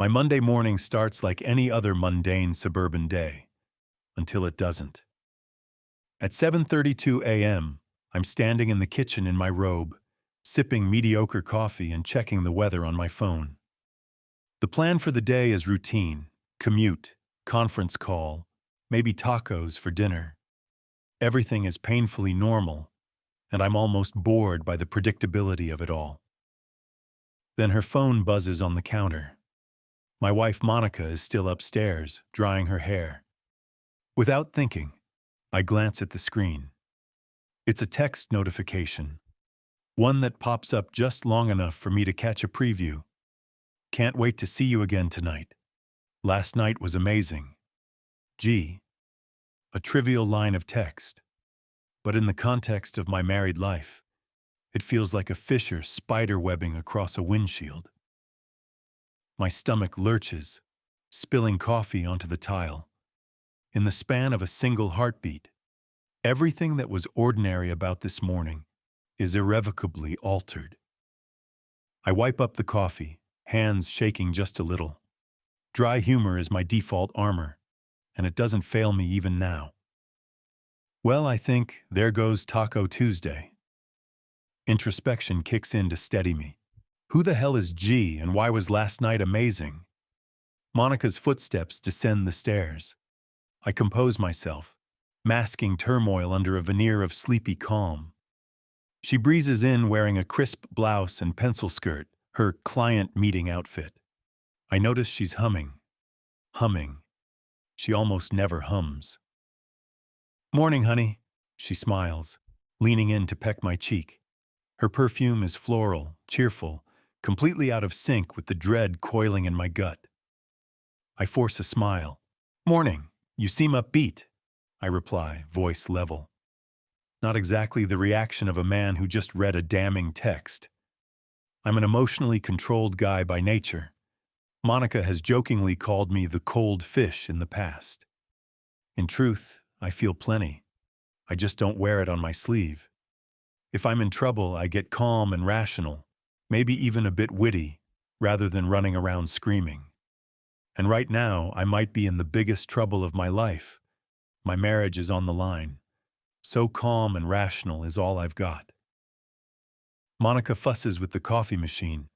My Monday morning starts like any other mundane suburban day, until it doesn't. At 7:32 a.m., I'm standing in the kitchen in my robe, sipping mediocre coffee and checking the weather on my phone. The plan for the day is routine: commute, conference call, maybe tacos for dinner. Everything is painfully normal, and I'm almost bored by the predictability of it all. Then her phone buzzes on the counter. My wife Monica is still upstairs, drying her hair. Without thinking, I glance at the screen. It's a text notification, one that pops up just long enough for me to catch a preview. Can't wait to see you again tonight. Last night was amazing. G. A trivial line of text. But in the context of my married life, it feels like a fissure spider webbing across a windshield. My stomach lurches, spilling coffee onto the tile. In the span of a single heartbeat, everything that was ordinary about this morning is irrevocably altered. I wipe up the coffee, hands shaking just a little. Dry humor is my default armor, and it doesn't fail me even now. Well, I think, there goes Taco Tuesday. Introspection kicks in to steady me. Who the hell is G, and why was last night amazing? Monica's footsteps descend the stairs. I compose myself, masking turmoil under a veneer of sleepy calm. She breezes in wearing a crisp blouse and pencil skirt, her client meeting outfit. I notice she's humming. Humming. She almost never hums. "Morning, honey," she smiles, leaning in to peck my cheek. Her perfume is floral, cheerful, completely out of sync with the dread coiling in my gut. I force a smile. "Morning. You seem upbeat," I reply, voice level. Not exactly the reaction of a man who just read a damning text. I'm an emotionally controlled guy by nature. Monica has jokingly called me the cold fish in the past. In truth, I feel plenty. I just don't wear it on my sleeve. If I'm in trouble, I get calm and rational, maybe even a bit witty, rather than running around screaming. And right now, I might be in the biggest trouble of my life. My marriage is on the line. So calm and rational is all I've got. Monica fusses with the coffee machine,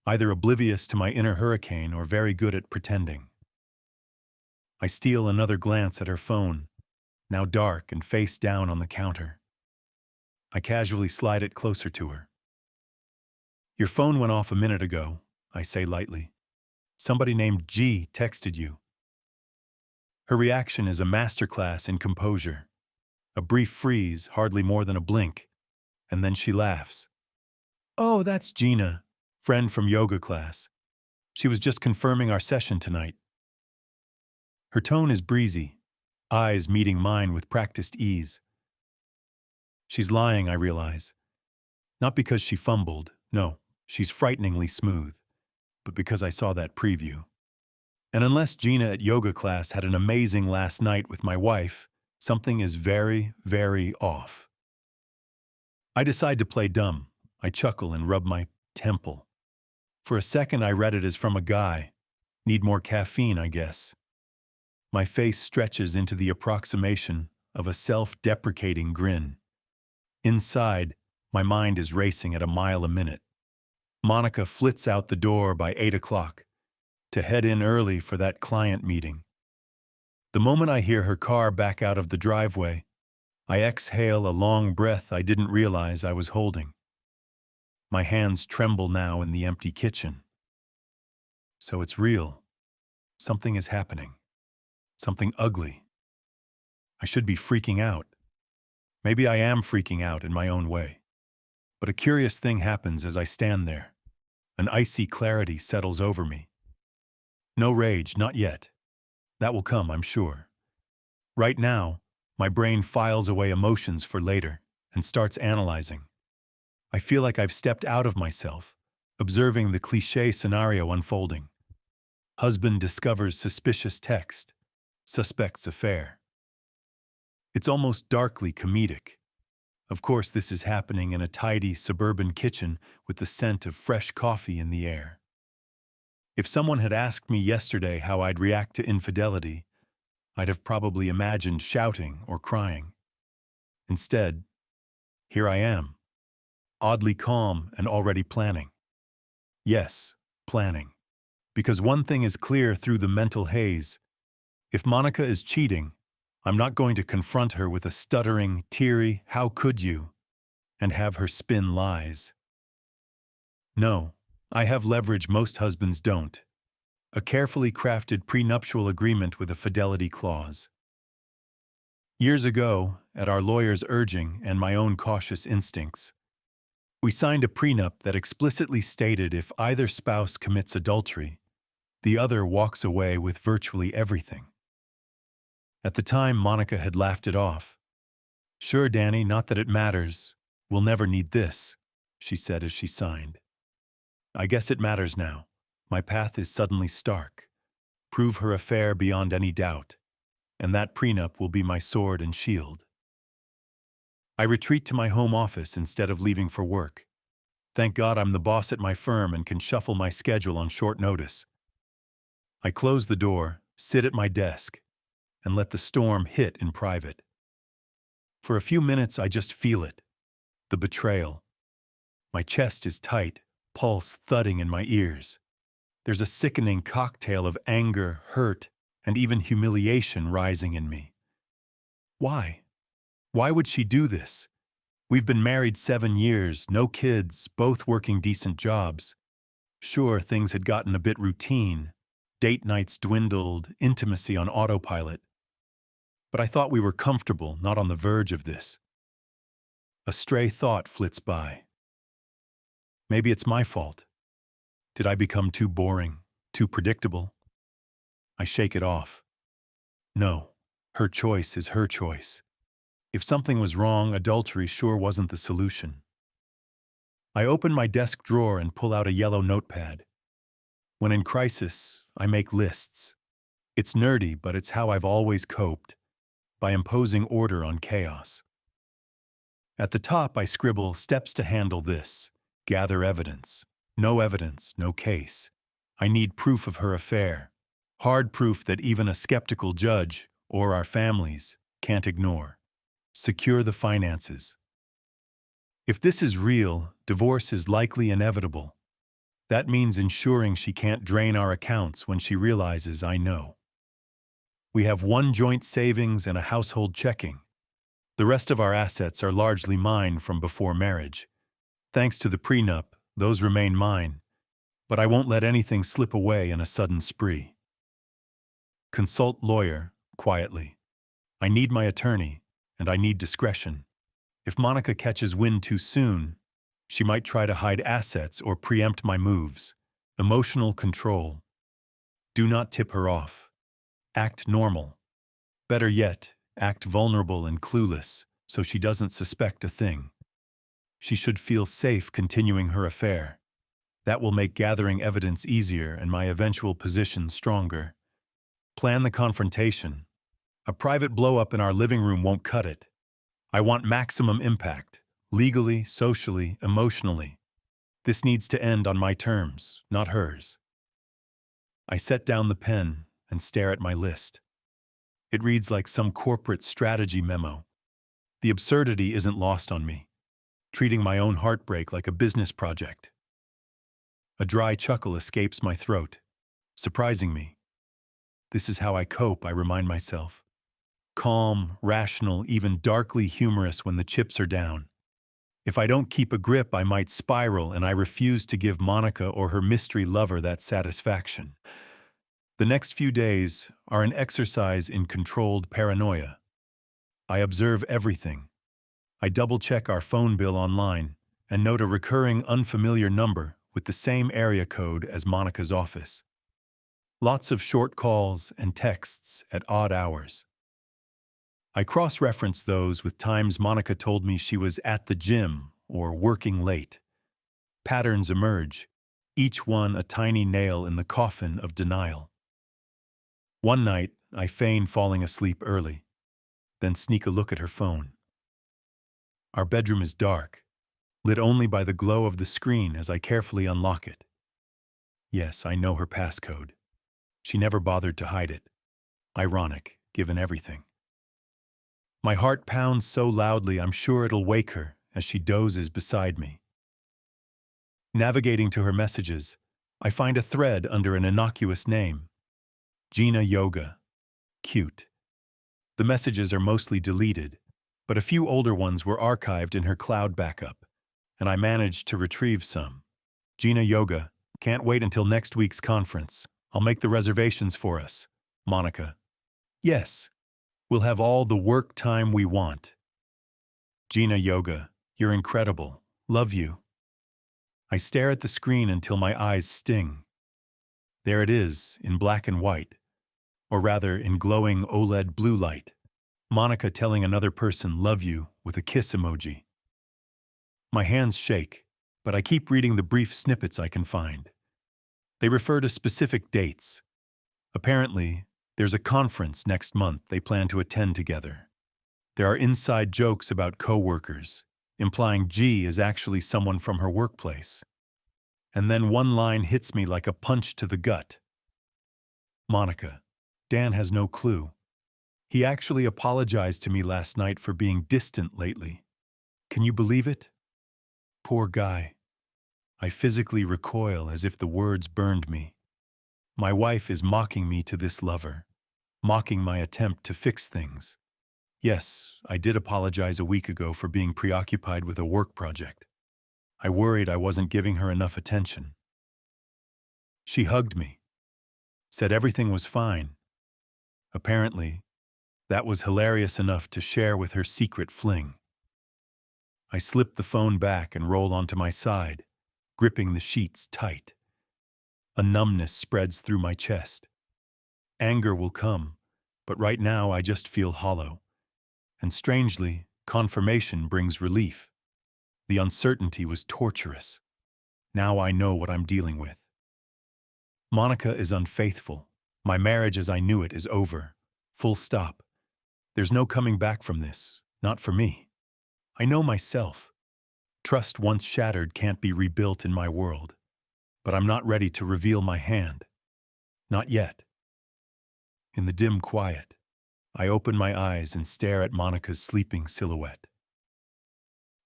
either oblivious to my inner hurricane or very good at pretending. I steal another glance at her phone, now dark and face down on the counter. I casually slide it closer to her. "Your phone went off a minute ago," I say lightly. "Somebody named G texted you." Her reaction is a masterclass in composure. A brief freeze, hardly more than a blink, and then she laughs. "Oh, that's Gina, friend from yoga class. She was just confirming our session tonight." Her tone is breezy, eyes meeting mine with practiced ease. She's lying, I realize. Not because she fumbled, no, she's frighteningly smooth, but because I saw that preview. And unless Gina at yoga class had an amazing last night with my wife, something is very, very off. I decide to play dumb. I chuckle and rub my temple. For a second I read it as from a guy. Need more caffeine, I guess. My face stretches into the approximation of a self-deprecating grin. Inside, my mind is racing at a mile a minute. Monica flits out the door by 8 o'clock to head in early for that client meeting. The moment I hear her car back out of the driveway, I exhale a long breath I didn't realize I was holding. My hands tremble now in the empty kitchen. So it's real. Something is happening. Something ugly. I should be freaking out. Maybe I am freaking out in my own way. But a curious thing happens as I stand there. An icy clarity settles over me. No rage, not yet. That will come, I'm sure. Right now, my brain files away emotions for later and starts analyzing. I feel like I've stepped out of myself, observing the cliché scenario unfolding. Husband discovers suspicious text. Suspect's affair. It's almost darkly comedic. Of course, this is happening in a tidy suburban kitchen with the scent of fresh coffee in the air. If someone had asked me yesterday how I'd react to infidelity, I'd have probably imagined shouting or crying. Instead, here I am, oddly calm and already planning. Yes, planning. Because one thing is clear through the mental haze. If Monica is cheating, I'm not going to confront her with a stuttering, teary, "How could you?" and have her spin lies. No, I have leverage most husbands don't. A carefully crafted prenuptial agreement with a fidelity clause. Years ago, at our lawyer's urging and my own cautious instincts, we signed a prenup that explicitly stated if either spouse commits adultery, the other walks away with virtually everything. At the time, Monica had laughed it off. "Sure, Danny, not that it matters. We'll never need this," she said as she signed. I guess it matters now. My path is suddenly stark. Prove her affair beyond any doubt, and that prenup will be my sword and shield. I retreat to my home office instead of leaving for work. Thank God I'm the boss at my firm and can shuffle my schedule on short notice. I close the door, sit at my desk, and let the storm hit in private. For a few minutes, I just feel it. The betrayal. My chest is tight, pulse thudding in my ears. There's a sickening cocktail of anger, hurt, and even humiliation rising in me. Why? Why would she do this? We've been married 7 years, no kids, both working decent jobs. Sure, things had gotten a bit routine. Date nights dwindled, intimacy on autopilot. But I thought we were comfortable, not on the verge of this. A stray thought flits by. Maybe it's my fault. Did I become too boring, too predictable? I shake it off. No, her choice is her choice. If something was wrong, adultery sure wasn't the solution. I open my desk drawer and pull out a yellow notepad. When in crisis, I make lists. It's nerdy, but it's how I've always coped, by imposing order on chaos. At the top, I scribble steps to handle this, gather evidence. No evidence, no case. I need proof of her affair. Hard proof that even a skeptical judge, or our families, can't ignore. Secure the finances. If this is real, divorce is likely inevitable. That means ensuring she can't drain our accounts when she realizes I know. We have one joint savings and a household checking. The rest of our assets are largely mine from before marriage. Thanks to the prenup, those remain mine, but I won't let anything slip away in a sudden spree. Consult lawyer, quietly. I need my attorney, and I need discretion. If Monica catches wind too soon, she might try to hide assets or preempt my moves. Emotional control. Do not tip her off. Act normal. Better yet, act vulnerable and clueless, so she doesn't suspect a thing. She should feel safe continuing her affair. That will make gathering evidence easier and my eventual position stronger. Plan the confrontation. A private blow-up in our living room won't cut it. I want maximum impact, legally, socially, emotionally. This needs to end on my terms, not hers. I set down the pen and stare at my list. It reads like some corporate strategy memo. The absurdity isn't lost on me, treating my own heartbreak like a business project. A dry chuckle escapes my throat, surprising me. This is how I cope, I remind myself. Calm, rational, even darkly humorous when the chips are down. If I don't keep a grip, I might spiral, and I refuse to give Monica or her mystery lover that satisfaction. The next few days are an exercise in controlled paranoia. I observe everything. I double-check our phone bill online and note a recurring unfamiliar number with the same area code as Monica's office. Lots of short calls and texts at odd hours. I cross-reference those with times Monica told me she was at the gym or working late. Patterns emerge, each one a tiny nail in the coffin of denial. One night, I feign falling asleep early, then sneak a look at her phone. Our bedroom is dark, lit only by the glow of the screen as I carefully unlock it. Yes, I know her passcode. She never bothered to hide it. Ironic, given everything. My heart pounds so loudly I'm sure it'll wake her as she dozes beside me. Navigating to her messages, I find a thread under an innocuous name. Gina Yoga. Cute. The messages are mostly deleted, but a few older ones were archived in her cloud backup, and I managed to retrieve some. Gina Yoga, can't wait until next week's conference. I'll make the reservations for us. Monica. Yes, we'll have all the work time we want. Gina Yoga, you're incredible. Love you. I stare at the screen until my eyes sting. There it is, in black and white, or rather in glowing OLED blue light. Monica telling another person love you with a kiss emoji. My hands shake, but I keep reading the brief snippets I can find. They refer to specific dates. Apparently, there's a conference next month they plan to attend together. There are inside jokes about co-workers, implying G is actually someone from her workplace. And then one line hits me like a punch to the gut. Monica, Dan has no clue. He actually apologized to me last night for being distant lately. Can you believe it? Poor guy. I physically recoil as if the words burned me. My wife is mocking me to this lover, mocking my attempt to fix things. Yes, I did apologize a week ago for being preoccupied with a work project. I worried I wasn't giving her enough attention. She hugged me, said everything was fine. Apparently, that was hilarious enough to share with her secret fling. I slip the phone back and roll onto my side, gripping the sheets tight. A numbness spreads through my chest. Anger will come, but right now I just feel hollow. And strangely, confirmation brings relief. The uncertainty was torturous. Now I know what I'm dealing with. Monica is unfaithful. My marriage as I knew it is over. Full stop. There's no coming back from this, not for me. I know myself. Trust once shattered can't be rebuilt in my world. But I'm not ready to reveal my hand. Not yet. In the dim quiet, I open my eyes and stare at Monica's sleeping silhouette.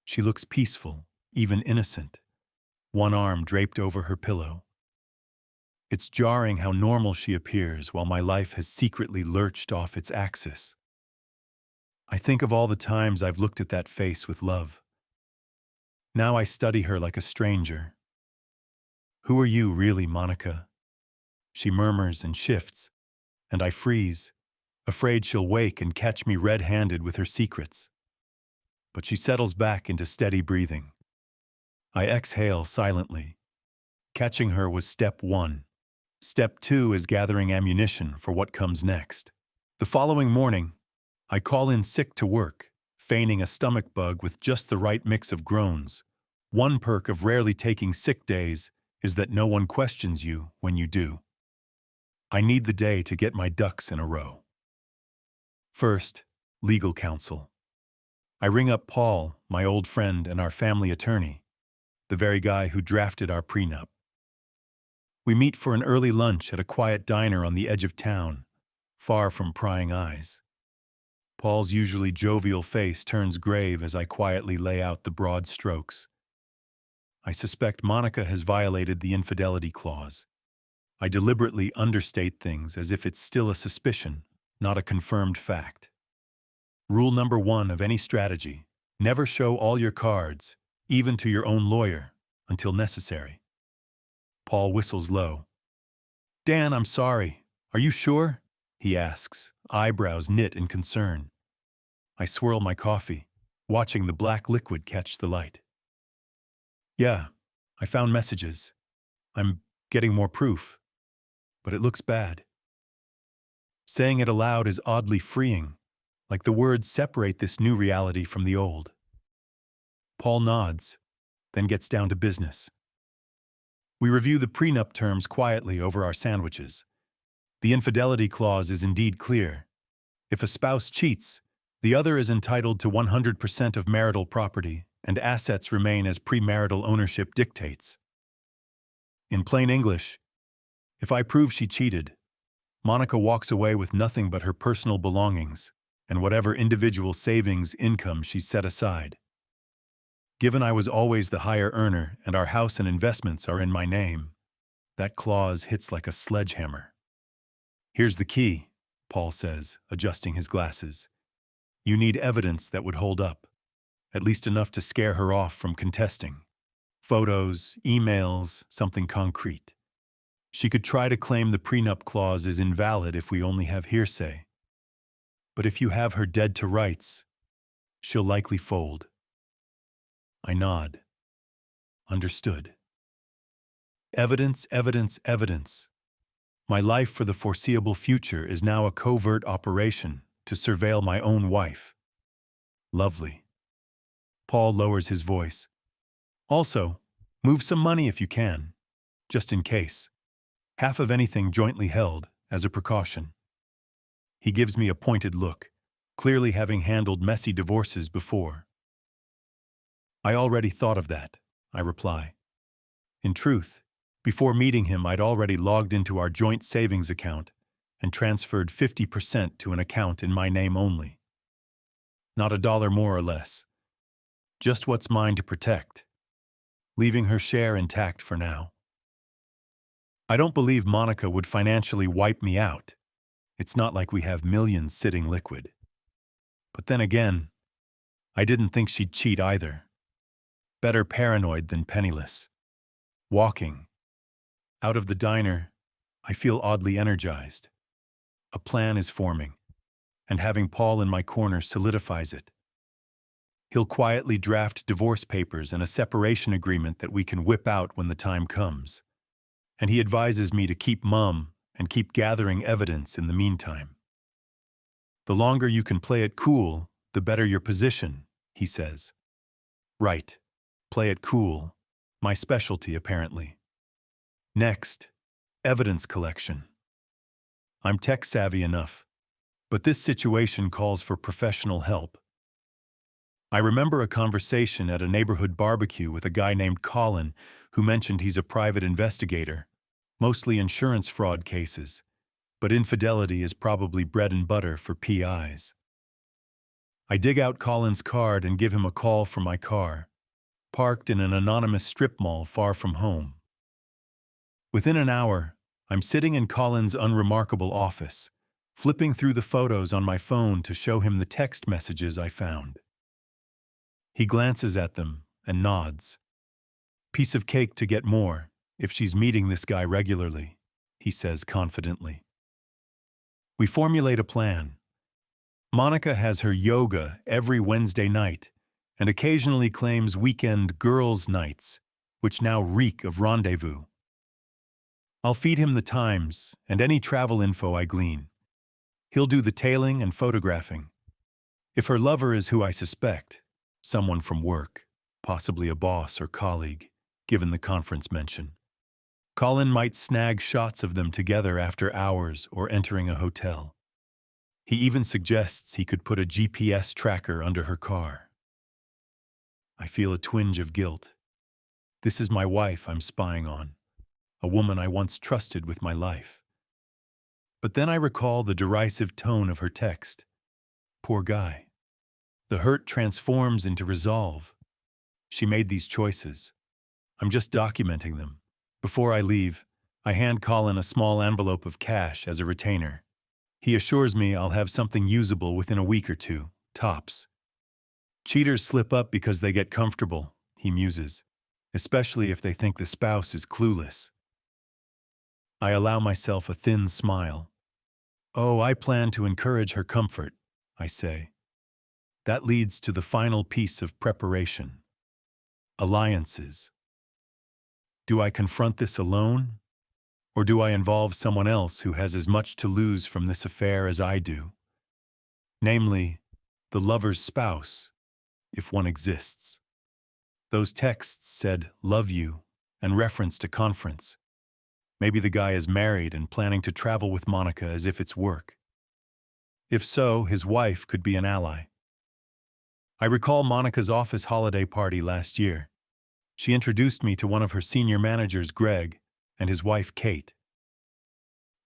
She looks peaceful, even innocent, one arm draped over her pillow. It's jarring how normal she appears while my life has secretly lurched off its axis. I think of all the times I've looked at that face with love. Now I study her like a stranger. Who are you really, Monica? She murmurs and shifts, and I freeze, afraid she'll wake and catch me red-handed with her secrets. But she settles back into steady breathing. I exhale silently. Catching her was step 1. Step 2 is gathering ammunition for what comes next. The following morning, I call in sick to work, feigning a stomach bug with just the right mix of groans. One perk of rarely taking sick days is that no one questions you when you do. I need the day to get my ducks in a row. First, legal counsel. I ring up Paul, my old friend and our family attorney, the very guy who drafted our prenup. We meet for an early lunch at a quiet diner on the edge of town, far from prying eyes. Paul's usually jovial face turns grave as I quietly lay out the broad strokes. I suspect Monica has violated the infidelity clause. I deliberately understate things as if it's still a suspicion, not a confirmed fact. Rule number 1 of any strategy: never show all your cards, even to your own lawyer, until necessary. Paul whistles low. Dan, I'm sorry. Are you sure? He asks, eyebrows knit in concern. I swirl my coffee, watching the black liquid catch the light. Yeah, I found messages. I'm getting more proof. But it looks bad. Saying it aloud is oddly freeing, like the words separate this new reality from the old. Paul nods, then gets down to business. We review the prenup terms quietly over our sandwiches. The infidelity clause is indeed clear. If a spouse cheats, the other is entitled to 100% of marital property, and assets remain as premarital ownership dictates. In plain English, If I prove she cheated, Monica walks away with nothing but her personal belongings and whatever individual savings income she's set aside. Given I was always the higher earner and our house and investments are in my name, that clause hits like a sledgehammer. Here's the key, Paul says, adjusting his glasses. You need evidence that would hold up, at least enough to scare her off from contesting. Photos, emails, something concrete. She could try to claim the prenup clause is invalid if we only have hearsay. But if you have her dead to rights, she'll likely fold. I nod. Understood. Evidence, evidence, evidence. My life for the foreseeable future is now a covert operation to surveil my own wife. Lovely. Paul lowers his voice. Also, move some money if you can, just in case. Half of anything jointly held, as a precaution. He gives me a pointed look, clearly having handled messy divorces before. I already thought of that, I reply. In truth, before meeting him, I'd already logged into our joint savings account and transferred 50% to an account in my name only. Not a dollar more or less. Just what's mine to protect, leaving her share intact for now. I don't believe Monica would financially wipe me out. It's not like we have millions sitting liquid. But then again, I didn't think she'd cheat either. Better paranoid than penniless. Walking out of the diner, I feel oddly energized. A plan is forming, and having Paul in my corner solidifies it. He'll quietly draft divorce papers and a separation agreement that we can whip out when the time comes. And he advises me to keep mum and keep gathering evidence in the meantime. The longer you can play it cool, the better your position, he says. Right. Play it cool. My specialty, apparently. Next, evidence collection. I'm tech-savvy enough, but this situation calls for professional help. I remember a conversation at a neighborhood barbecue with a guy named Colin who mentioned he's a private investigator, mostly insurance fraud cases, but infidelity is probably bread and butter for PIs. I dig out Colin's card and give him a call from my car, parked in an anonymous strip mall far from home. Within an hour, I'm sitting in Colin's unremarkable office, flipping through the photos on my phone to show him the text messages I found. He glances at them and nods. Piece of cake to get more, if she's meeting this guy regularly, he says confidently. We formulate a plan. Monica has her yoga every Wednesday night and occasionally claims weekend girls' nights, which now reek of rendezvous. I'll feed him the times and any travel info I glean. He'll do the tailing and photographing. If her lover is who I suspect, someone from work, possibly a boss or colleague, given the conference mention, Colin might snag shots of them together after hours or entering a hotel. He even suggests he could put a GPS tracker under her car. I feel a twinge of guilt. This is my wife I'm spying on, a woman I once trusted with my life. But then I recall the derisive tone of her text. Poor guy. The hurt transforms into resolve. She made these choices. I'm just documenting them. Before I leave, I hand Colin a small envelope of cash as a retainer. He assures me I'll have something usable within a week or two, tops. Cheaters slip up because they get comfortable, he muses, especially if they think the spouse is clueless. I allow myself a thin smile. Oh, I plan to encourage her comfort, I say. That leads to the final piece of preparation. Alliances. Do I confront this alone? Or do I involve someone else who has as much to lose from this affair as I do? Namely, the lover's spouse, if one exists. Those texts said, "love you," and referenced a conference. Maybe the guy is married and planning to travel with Monica as if it's work. If so, his wife could be an ally. I recall Monica's office holiday party last year. She introduced me to one of her senior managers, Greg, and his wife, Kate.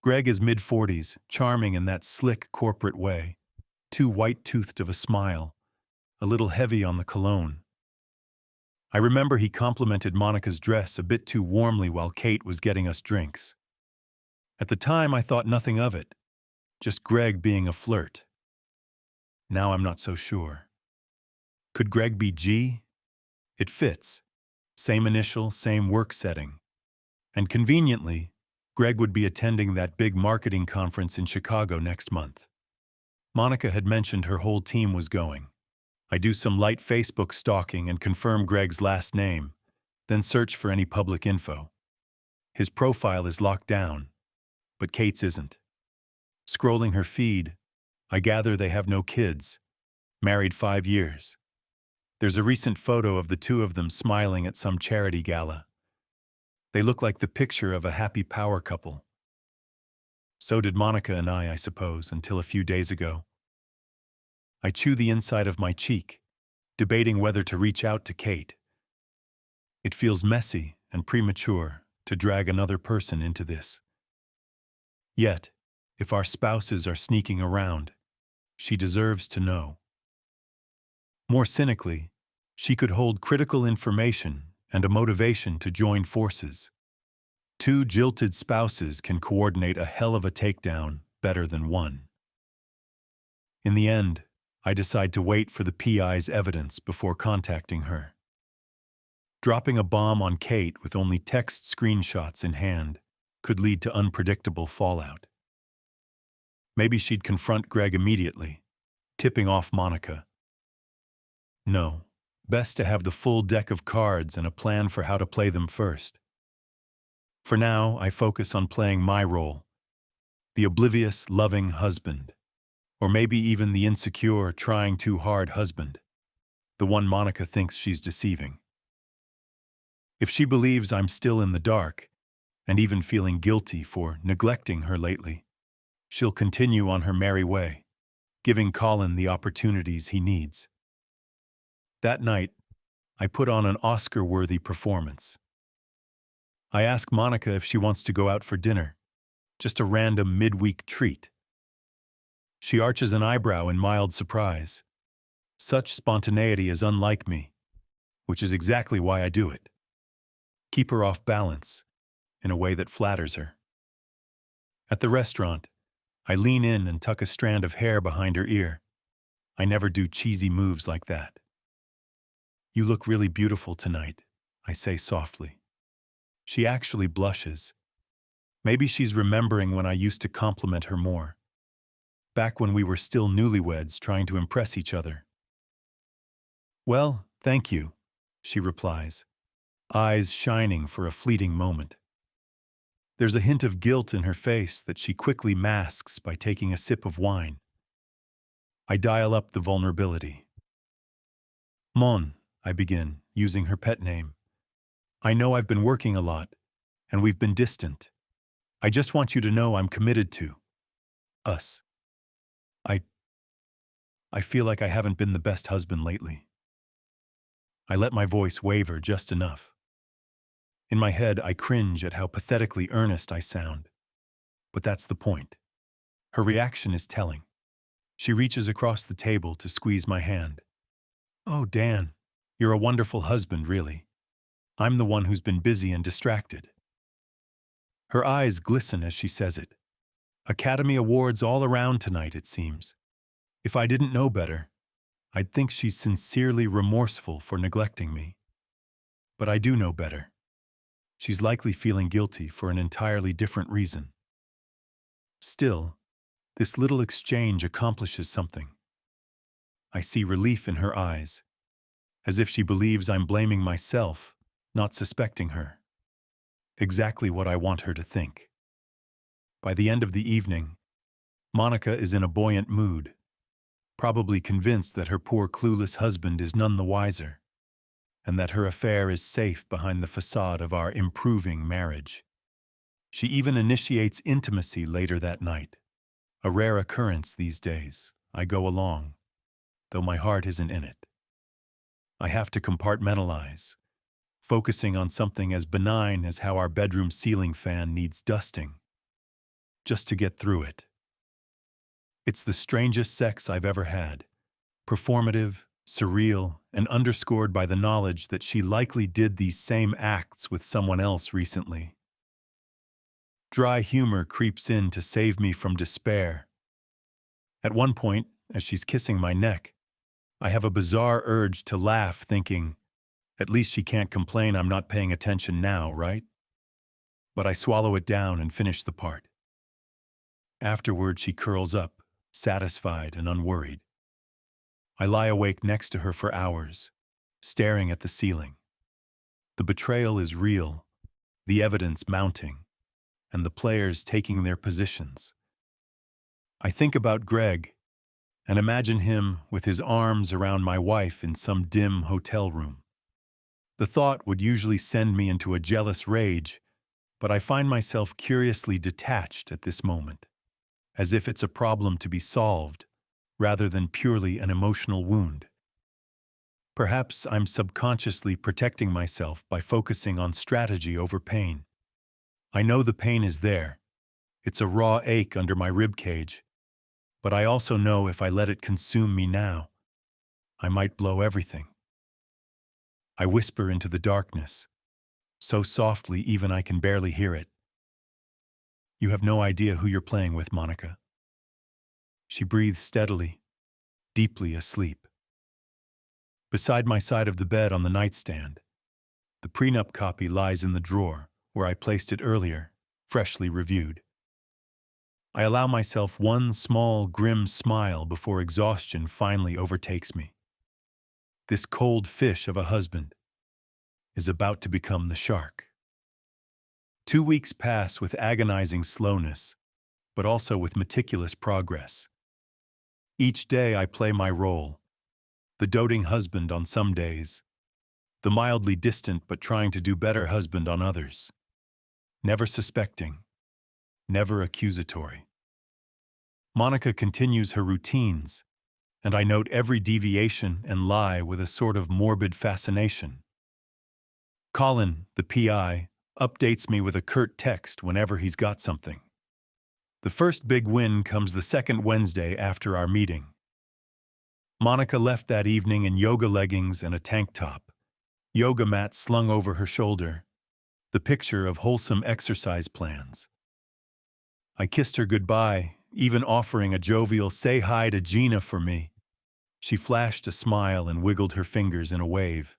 Greg is mid-40s, charming in that slick corporate way, too white-toothed of a smile, a little heavy on the cologne. I remember he complimented Monica's dress a bit too warmly while Kate was getting us drinks. At the time, I thought nothing of it, just Greg being a flirt. Now I'm not so sure. Could Greg be G? It fits. Same initial, same work setting. And conveniently, Greg would be attending that big marketing conference in Chicago next month. Monica had mentioned her whole team was going. I do some light Facebook stalking and confirm Greg's last name, then search for any public info. His profile is locked down, but Kate's isn't. Scrolling her feed, I gather they have no kids, married 5 years. There's a recent photo of the two of them smiling at some charity gala. They look like the picture of a happy power couple. So did Monica and I suppose, until a few days ago. I chew the inside of my cheek, debating whether to reach out to Kate. It feels messy and premature to drag another person into this. Yet, if our spouses are sneaking around, she deserves to know. More cynically, she could hold critical information and a motivation to join forces. 2 jilted spouses can coordinate a hell of a takedown better than one. In the end, I decide to wait for the PI's evidence before contacting her. Dropping a bomb on Kate with only text screenshots in hand could lead to unpredictable fallout. Maybe she'd confront Greg immediately, tipping off Monica. No, best to have the full deck of cards and a plan for how to play them first. For now, I focus on playing my role, the oblivious, loving husband, or maybe even the insecure, trying too hard husband, the one Monica thinks she's deceiving. If she believes I'm still in the dark, and even feeling guilty for neglecting her lately, she'll continue on her merry way, giving Colin the opportunities he needs. That night, I put on an Oscar-worthy performance. I ask Monica if she wants to go out for dinner, just a random midweek treat. She arches an eyebrow in mild surprise. Such spontaneity is unlike me, which is exactly why I do it. Keep her off balance, in a way that flatters her. At the restaurant, I lean in and tuck a strand of hair behind her ear. I never do cheesy moves like that. You look really beautiful tonight, I say softly. She actually blushes. Maybe she's remembering when I used to compliment her more. Back when we were still newlyweds trying to impress each other. Well, thank you, she replies, eyes shining for a fleeting moment. There's a hint of guilt in her face that she quickly masks by taking a sip of wine. I dial up the vulnerability. Mon, I begin, using her pet name. I know I've been working a lot, and we've been distant. I just want you to know I'm committed to us. I feel like I haven't been the best husband lately. I let my voice waver just enough. In my head, I cringe at how pathetically earnest I sound. But that's the point. Her reaction is telling. She reaches across the table to squeeze my hand. Oh, Dan, you're a wonderful husband, really. I'm the one who's been busy and distracted. Her eyes glisten as she says it. Academy Awards all around tonight, it seems. If I didn't know better, I'd think she's sincerely remorseful for neglecting me. But I do know better. She's likely feeling guilty for an entirely different reason. Still, this little exchange accomplishes something. I see relief in her eyes, as if she believes I'm blaming myself, not suspecting her. Exactly what I want her to think. By the end of the evening, Monica is in a buoyant mood, probably convinced that her poor clueless husband is none the wiser, and that her affair is safe behind the facade of our improving marriage. She even initiates intimacy later that night, a rare occurrence these days. I go along, though my heart isn't in it. I have to compartmentalize, focusing on something as benign as how our bedroom ceiling fan needs dusting. just to get through it. It's the strangest sex I've ever had. Performative, surreal, and underscored by the knowledge that she likely did these same acts with someone else recently. Dry humor creeps in to save me from despair. At one point, as she's kissing my neck, I have a bizarre urge to laugh, thinking, at least she can't complain I'm not paying attention now, right? But I swallow it down and finish the part. Afterward, she curls up, satisfied and unworried. I lie awake next to her for hours, staring at the ceiling. The betrayal is real, the evidence mounting, and the players taking their positions. I think about Greg and imagine him with his arms around my wife in some dim hotel room. The thought would usually send me into a jealous rage, but I find myself curiously detached at this moment, as if it's a problem to be solved, rather than purely an emotional wound. Perhaps I'm subconsciously protecting myself by focusing on strategy over pain. I know the pain is there. It's a raw ache under my ribcage, but I also know if I let it consume me now, I might blow everything. I whisper into the darkness, so softly even I can barely hear it. You have no idea who you're playing with, Monica. She breathes steadily, deeply asleep. Beside my side of the bed on the nightstand, the prenup copy lies in the drawer where I placed it earlier, freshly reviewed. I allow myself one small, grim smile before exhaustion finally overtakes me. This cold fish of a husband is about to become the shark. 2 weeks pass with agonizing slowness, but also with meticulous progress. Each day I play my role, the doting husband on some days, the mildly distant but trying to do better husband on others. Never suspecting, never accusatory. Monica continues her routines, and I note every deviation and lie with a sort of morbid fascination. Colin, the PI, updates me with a curt text whenever he's got something. The first big win comes the second Wednesday after our meeting. Monica left that evening in yoga leggings and a tank top, yoga mat slung over her shoulder, the picture of wholesome exercise plans. I kissed her goodbye, even offering a jovial "say hi to Gina for me." She flashed a smile and wiggled her fingers in a wave.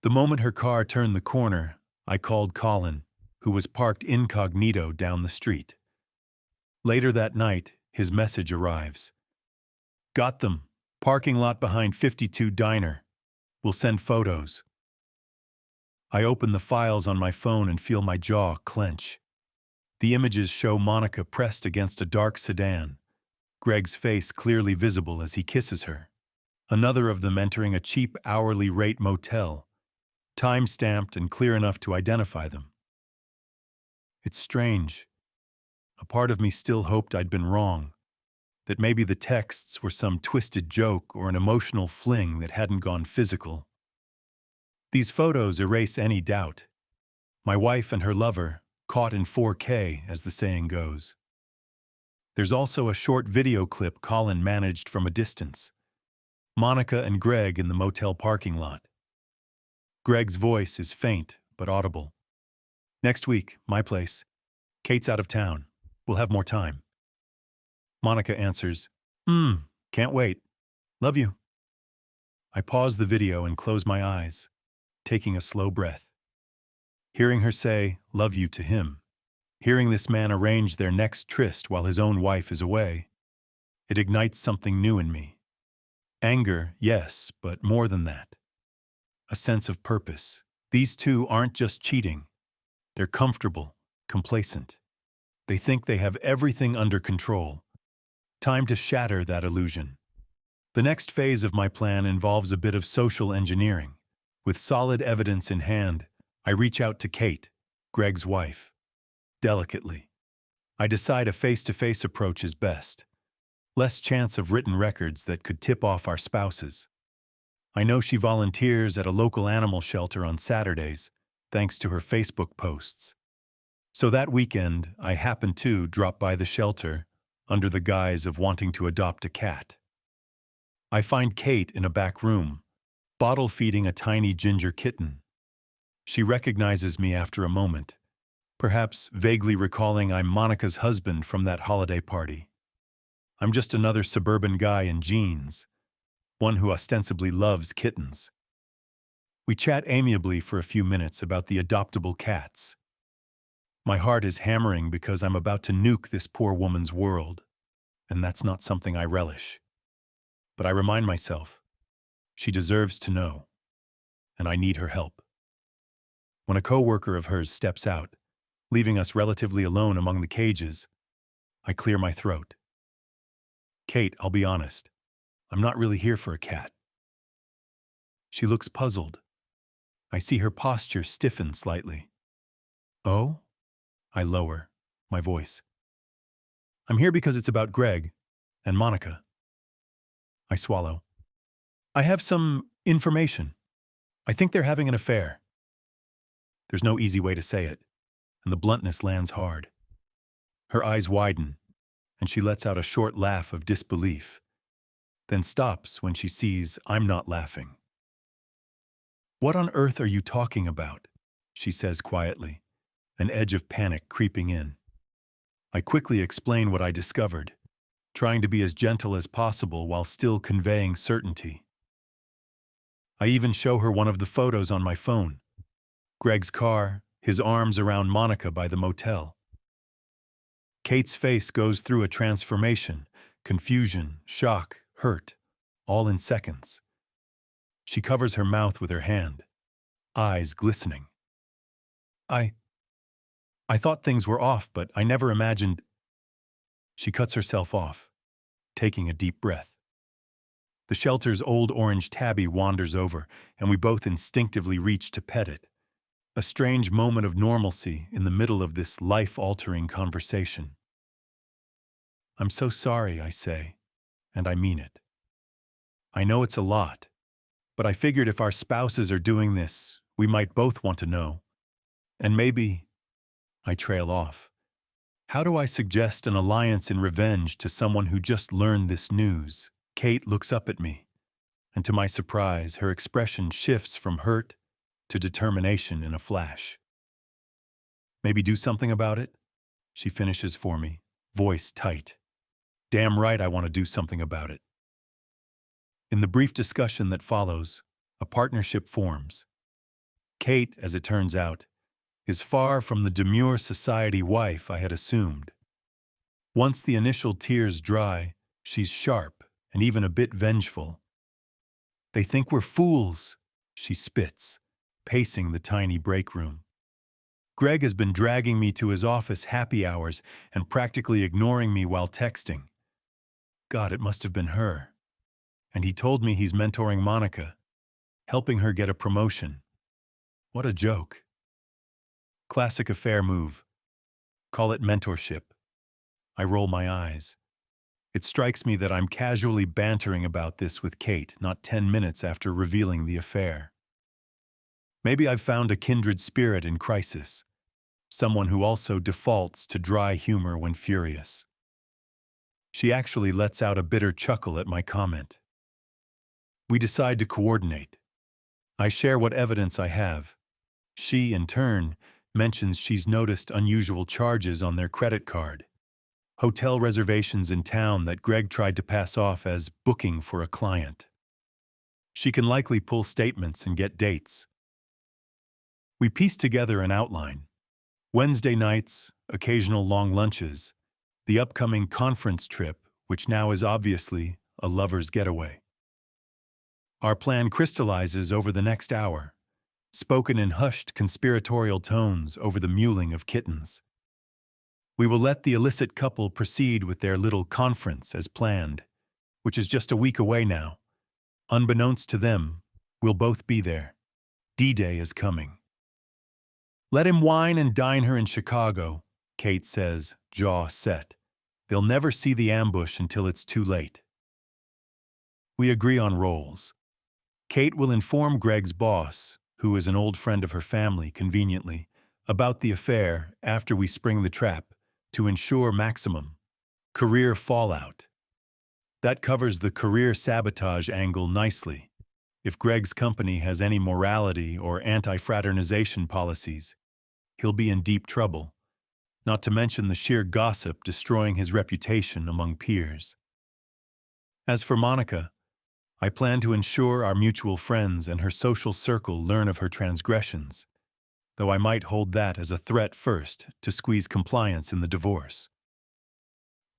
The moment her car turned the corner, I called Colin, who was parked incognito down the street. Later that night, his message arrives. Got them. Parking lot behind 52 Diner. We'll send photos. I open the files on my phone and feel my jaw clench. The images show Monica pressed against a dark sedan, Greg's face clearly visible as he kisses her. Another of them entering a cheap hourly rate motel, time-stamped and clear enough to identify them. It's strange. A part of me still hoped I'd been wrong, that maybe the texts were some twisted joke or an emotional fling that hadn't gone physical. These photos erase any doubt. My wife and her lover, caught in 4K, as the saying goes. There's also a short video clip Colin managed from a distance. Monica and Greg in the motel parking lot. Greg's voice is faint but audible. Next week, my place. Kate's out of town. We'll have more time. Monica answers, can't wait. Love you. I pause the video and close my eyes, taking a slow breath. Hearing her say, love you to him, hearing this man arrange their next tryst while his own wife is away, it ignites something new in me. Anger, yes, but more than that. A sense of purpose. These two aren't just cheating. They're comfortable, complacent. They think they have everything under control. Time to shatter that illusion. The next phase of my plan involves a bit of social engineering. With solid evidence in hand, I reach out to Kate, Greg's wife. Delicately. I decide a face-to-face approach is best. Less chance of written records that could tip off our spouses. I know she volunteers at a local animal shelter on Saturdays, thanks to her Facebook posts. So that weekend, I happened to drop by the shelter under the guise of wanting to adopt a cat. I find Kate in a back room, bottle feeding a tiny ginger kitten. She recognizes me after a moment, perhaps vaguely recalling I'm Monica's husband from that holiday party. I'm just another suburban guy in jeans, one who ostensibly loves kittens. We chat amiably for a few minutes about the adoptable cats. My heart is hammering because I'm about to nuke this poor woman's world, and that's not something I relish. But I remind myself, she deserves to know, and I need her help. When a coworker of hers steps out, leaving us relatively alone among the cages, I clear my throat. Kate, I'll be honest, I'm not really here for a cat. She looks puzzled. I see her posture stiffen slightly. Oh? I lower my voice. I'm here because it's about Greg and Monica. I swallow. I have some information. I think they're having an affair. There's no easy way to say it, and the bluntness lands hard. Her eyes widen, and she lets out a short laugh of disbelief, then stops when she sees I'm not laughing. What on earth are you talking about? She says quietly, an edge of panic creeping in. I quickly explain what I discovered, trying to be as gentle as possible while still conveying certainty. I even show her one of the photos on my phone. Greg's car, his arms around Monica by the motel. Kate's face goes through a transformation, confusion, shock, hurt, all in seconds. She covers her mouth with her hand, eyes glistening. I thought things were off, but I never imagined. She cuts herself off, taking a deep breath. The shelter's old orange tabby wanders over, and we both instinctively reach to pet it. A strange moment of normalcy in the middle of this life-altering conversation. I'm so sorry, I say, and I mean it. I know it's a lot, but I figured if our spouses are doing this, we might both want to know. And maybe, I trail off. How do I suggest an alliance in revenge to someone who just learned this news? Kate looks up at me, and to my surprise, her expression shifts from hurt to determination in a flash. Maybe do something about it? She finishes for me, voice tight. Damn right I want to do something about it. In the brief discussion that follows, a partnership forms. Kate, as it turns out, is far from the demure society wife I had assumed. Once the initial tears dry, she's sharp and even a bit vengeful. They think we're fools, she spits, pacing the tiny break room. Greg has been dragging me to his office happy hours and practically ignoring me while texting. God, it must have been her. And he told me he's mentoring Monica, helping her get a promotion. What a joke. Classic affair move. Call it mentorship. I roll my eyes. It strikes me that I'm casually bantering about this with Kate not 10 minutes after revealing the affair. Maybe I've found a kindred spirit in crisis, someone who also defaults to dry humor when furious. She actually lets out a bitter chuckle at my comment. We decide to coordinate. I share what evidence I have. She, in turn, mentions she's noticed unusual charges on their credit card. Hotel reservations in town that Greg tried to pass off as booking for a client. She can likely pull statements and get dates. We piece together an outline. Wednesday nights, occasional long lunches, the upcoming conference trip, which now is obviously a lover's getaway. Our plan crystallizes over the next hour, spoken in hushed conspiratorial tones over the mewling of kittens. We will let the illicit couple proceed with their little conference as planned, which is just a week away now. Unbeknownst to them, we'll both be there. D-Day is coming. Let him wine and dine her in Chicago, Kate says, jaw set. They'll never see the ambush until it's too late. We agree on roles. Kate will inform Greg's boss, who is an old friend of her family, conveniently, About the affair after we spring the trap to ensure maximum career fallout. That covers the career sabotage angle nicely. If Greg's company has any morality or anti-fraternization policies, he'll be in deep trouble, not to mention the sheer gossip destroying his reputation among peers. As for Monica, I plan to ensure our mutual friends and her social circle learn of her transgressions, though I might hold that as a threat first to squeeze compliance in the divorce.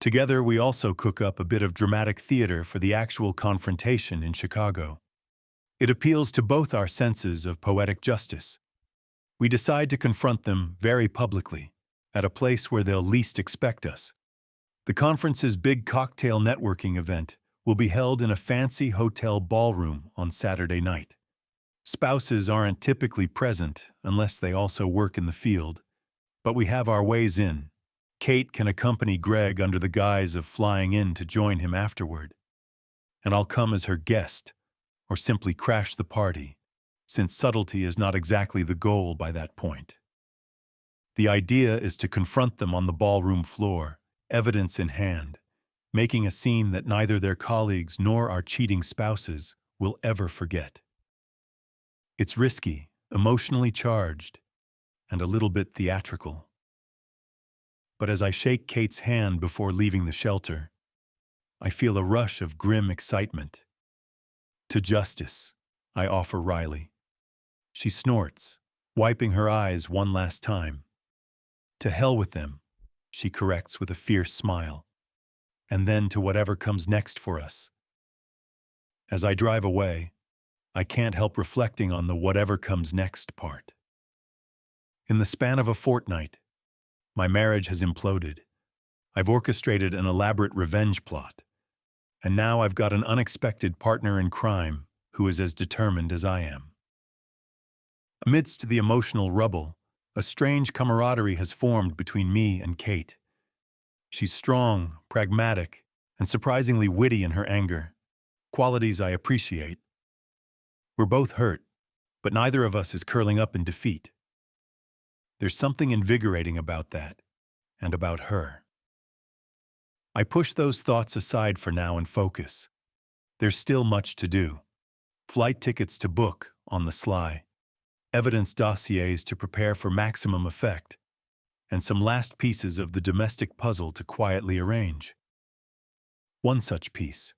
Together, we also cook up a bit of dramatic theater for the actual confrontation in Chicago. It appeals to both our senses of poetic justice. We decide to confront them very publicly, at a place where they'll least expect us. The conference's big cocktail networking event will be held in a fancy hotel ballroom on Saturday night. Spouses aren't typically present unless they also work in the field, but we have our ways in. Kate can accompany Greg under the guise of flying in to join him afterward, and I'll come as her guest, or simply crash the party, since subtlety is not exactly the goal by that point. The idea is to confront them on the ballroom floor, evidence in hand, making a scene that neither their colleagues nor our cheating spouses will ever forget. It's risky, emotionally charged, and a little bit theatrical. But as I shake Kate's hand before leaving the shelter, I feel a rush of grim excitement. To justice, I offer Riley. She snorts, wiping her eyes one last time. To hell with them, she corrects with a fierce smile. And then to whatever comes next for us. As I drive away, I can't help reflecting on the whatever comes next part. In the span of a fortnight, my marriage has imploded. I've orchestrated an elaborate revenge plot. And now I've got an unexpected partner in crime who is as determined as I am. Amidst the emotional rubble, a strange camaraderie has formed between me and Kate. She's strong, pragmatic, and surprisingly witty in her anger, qualities I appreciate. We're both hurt, but neither of us is curling up in defeat. There's something invigorating about that, and about her. I push those thoughts aside for now and focus. There's still much to do. Flight tickets to book on the sly, evidence dossiers to prepare for maximum effect, and some last pieces of the domestic puzzle to quietly arrange. One such piece,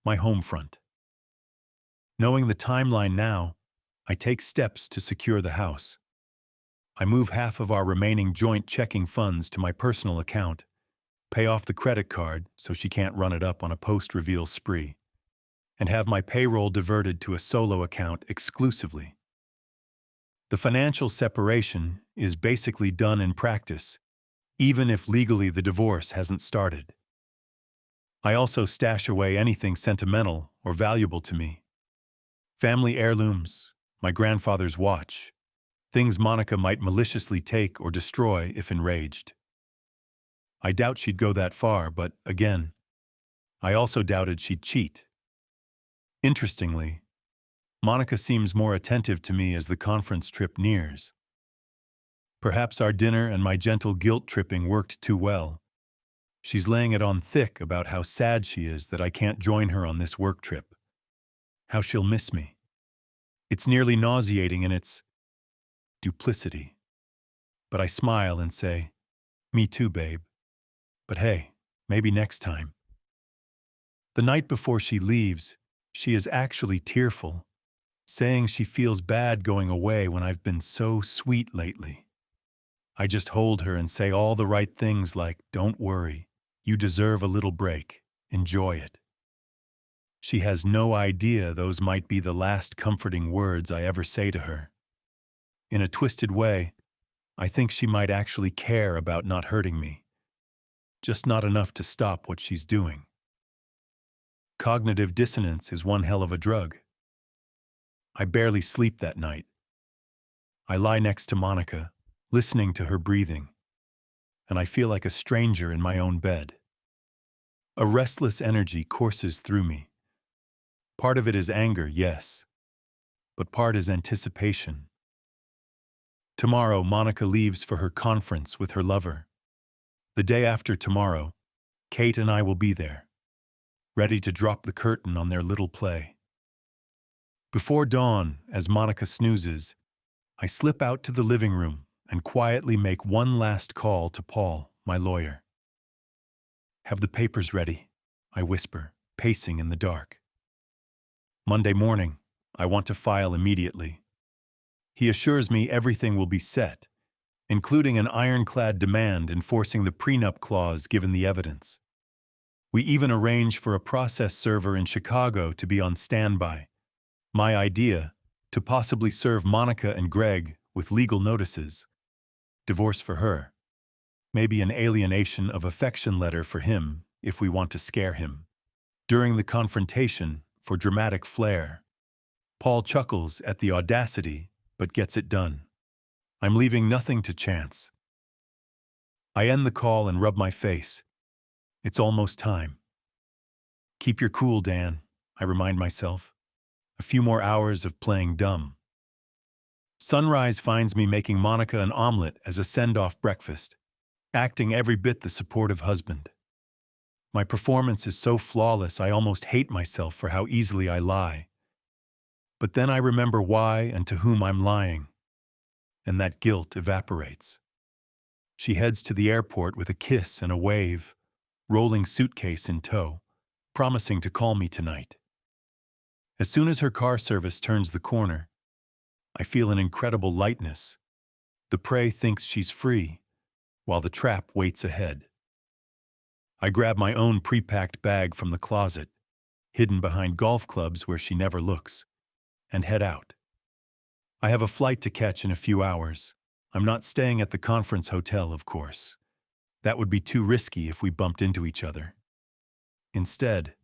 my home front. Knowing the timeline now, I take steps to secure the house. I move half of our remaining joint checking funds to my personal account, pay off the credit card so she can't run it up on a post-reveal spree, and have my payroll diverted to a solo account exclusively. The financial separation is basically done in practice, even if legally the divorce hasn't started. I also stash away anything sentimental or valuable to me. Family heirlooms, my grandfather's watch, things Monica might maliciously take or destroy if enraged. I doubt she'd go that far, but again, I also doubted she'd cheat. Interestingly, Monica seems more attentive to me as the conference trip nears. Perhaps our dinner and my gentle guilt-tripping worked too well. She's laying it on thick about how sad she is that I can't join her on this work trip. How she'll miss me. It's nearly nauseating in its duplicity. But I smile and say, "Me too, babe. But hey, maybe next time." The night before she leaves, she is actually tearful, saying she feels bad going away when I've been so sweet lately. I just hold her and say all the right things like, "Don't worry, you deserve a little break, enjoy it." She has no idea those might be the last comforting words I ever say to her. In a twisted way, I think she might actually care about not hurting me. Just not enough to stop what she's doing. Cognitive dissonance is one hell of a drug. I barely sleep that night. I lie next to Monica, listening to her breathing, and I feel like a stranger in my own bed. A restless energy courses through me. Part of it is anger, yes, but part is anticipation. Tomorrow, Monica leaves for her conference with her lover. The day after tomorrow, Kate and I will be there, ready to drop the curtain on their little play. Before dawn, as Monica snoozes, I slip out to the living room and quietly make one last call to Paul, my lawyer. "Have the papers ready," I whisper, pacing in the dark. Monday morning, I want to file immediately. He assures me everything will be set, including an ironclad demand enforcing the prenup clause given the evidence. We even arrange for a process server in Chicago to be on standby. My idea, to possibly serve Monica and Greg with legal notices. Divorce for her. Maybe an alienation of affection letter for him if we want to scare him. During the confrontation, for dramatic flair, Paul chuckles at the audacity but gets it done. I'm leaving nothing to chance. I end the call and rub my face. It's almost time. Keep your cool, Dan, I remind myself. A few more hours of playing dumb. Sunrise finds me making Monica an omelet as a send-off breakfast, acting every bit the supportive husband. My performance is so flawless I almost hate myself for how easily I lie. But then I remember why and to whom I'm lying, and that guilt evaporates. She heads to the airport with a kiss and a wave, rolling suitcase in tow, promising to call me tonight. As soon as her car service turns the corner, I feel an incredible lightness. The prey thinks she's free, while the trap waits ahead. I grab my own pre-packed bag from the closet, hidden behind golf clubs where she never looks, and head out. I have a flight to catch in a few hours. I'm not staying at the conference hotel, of course. That would be too risky if we bumped into each other. Instead,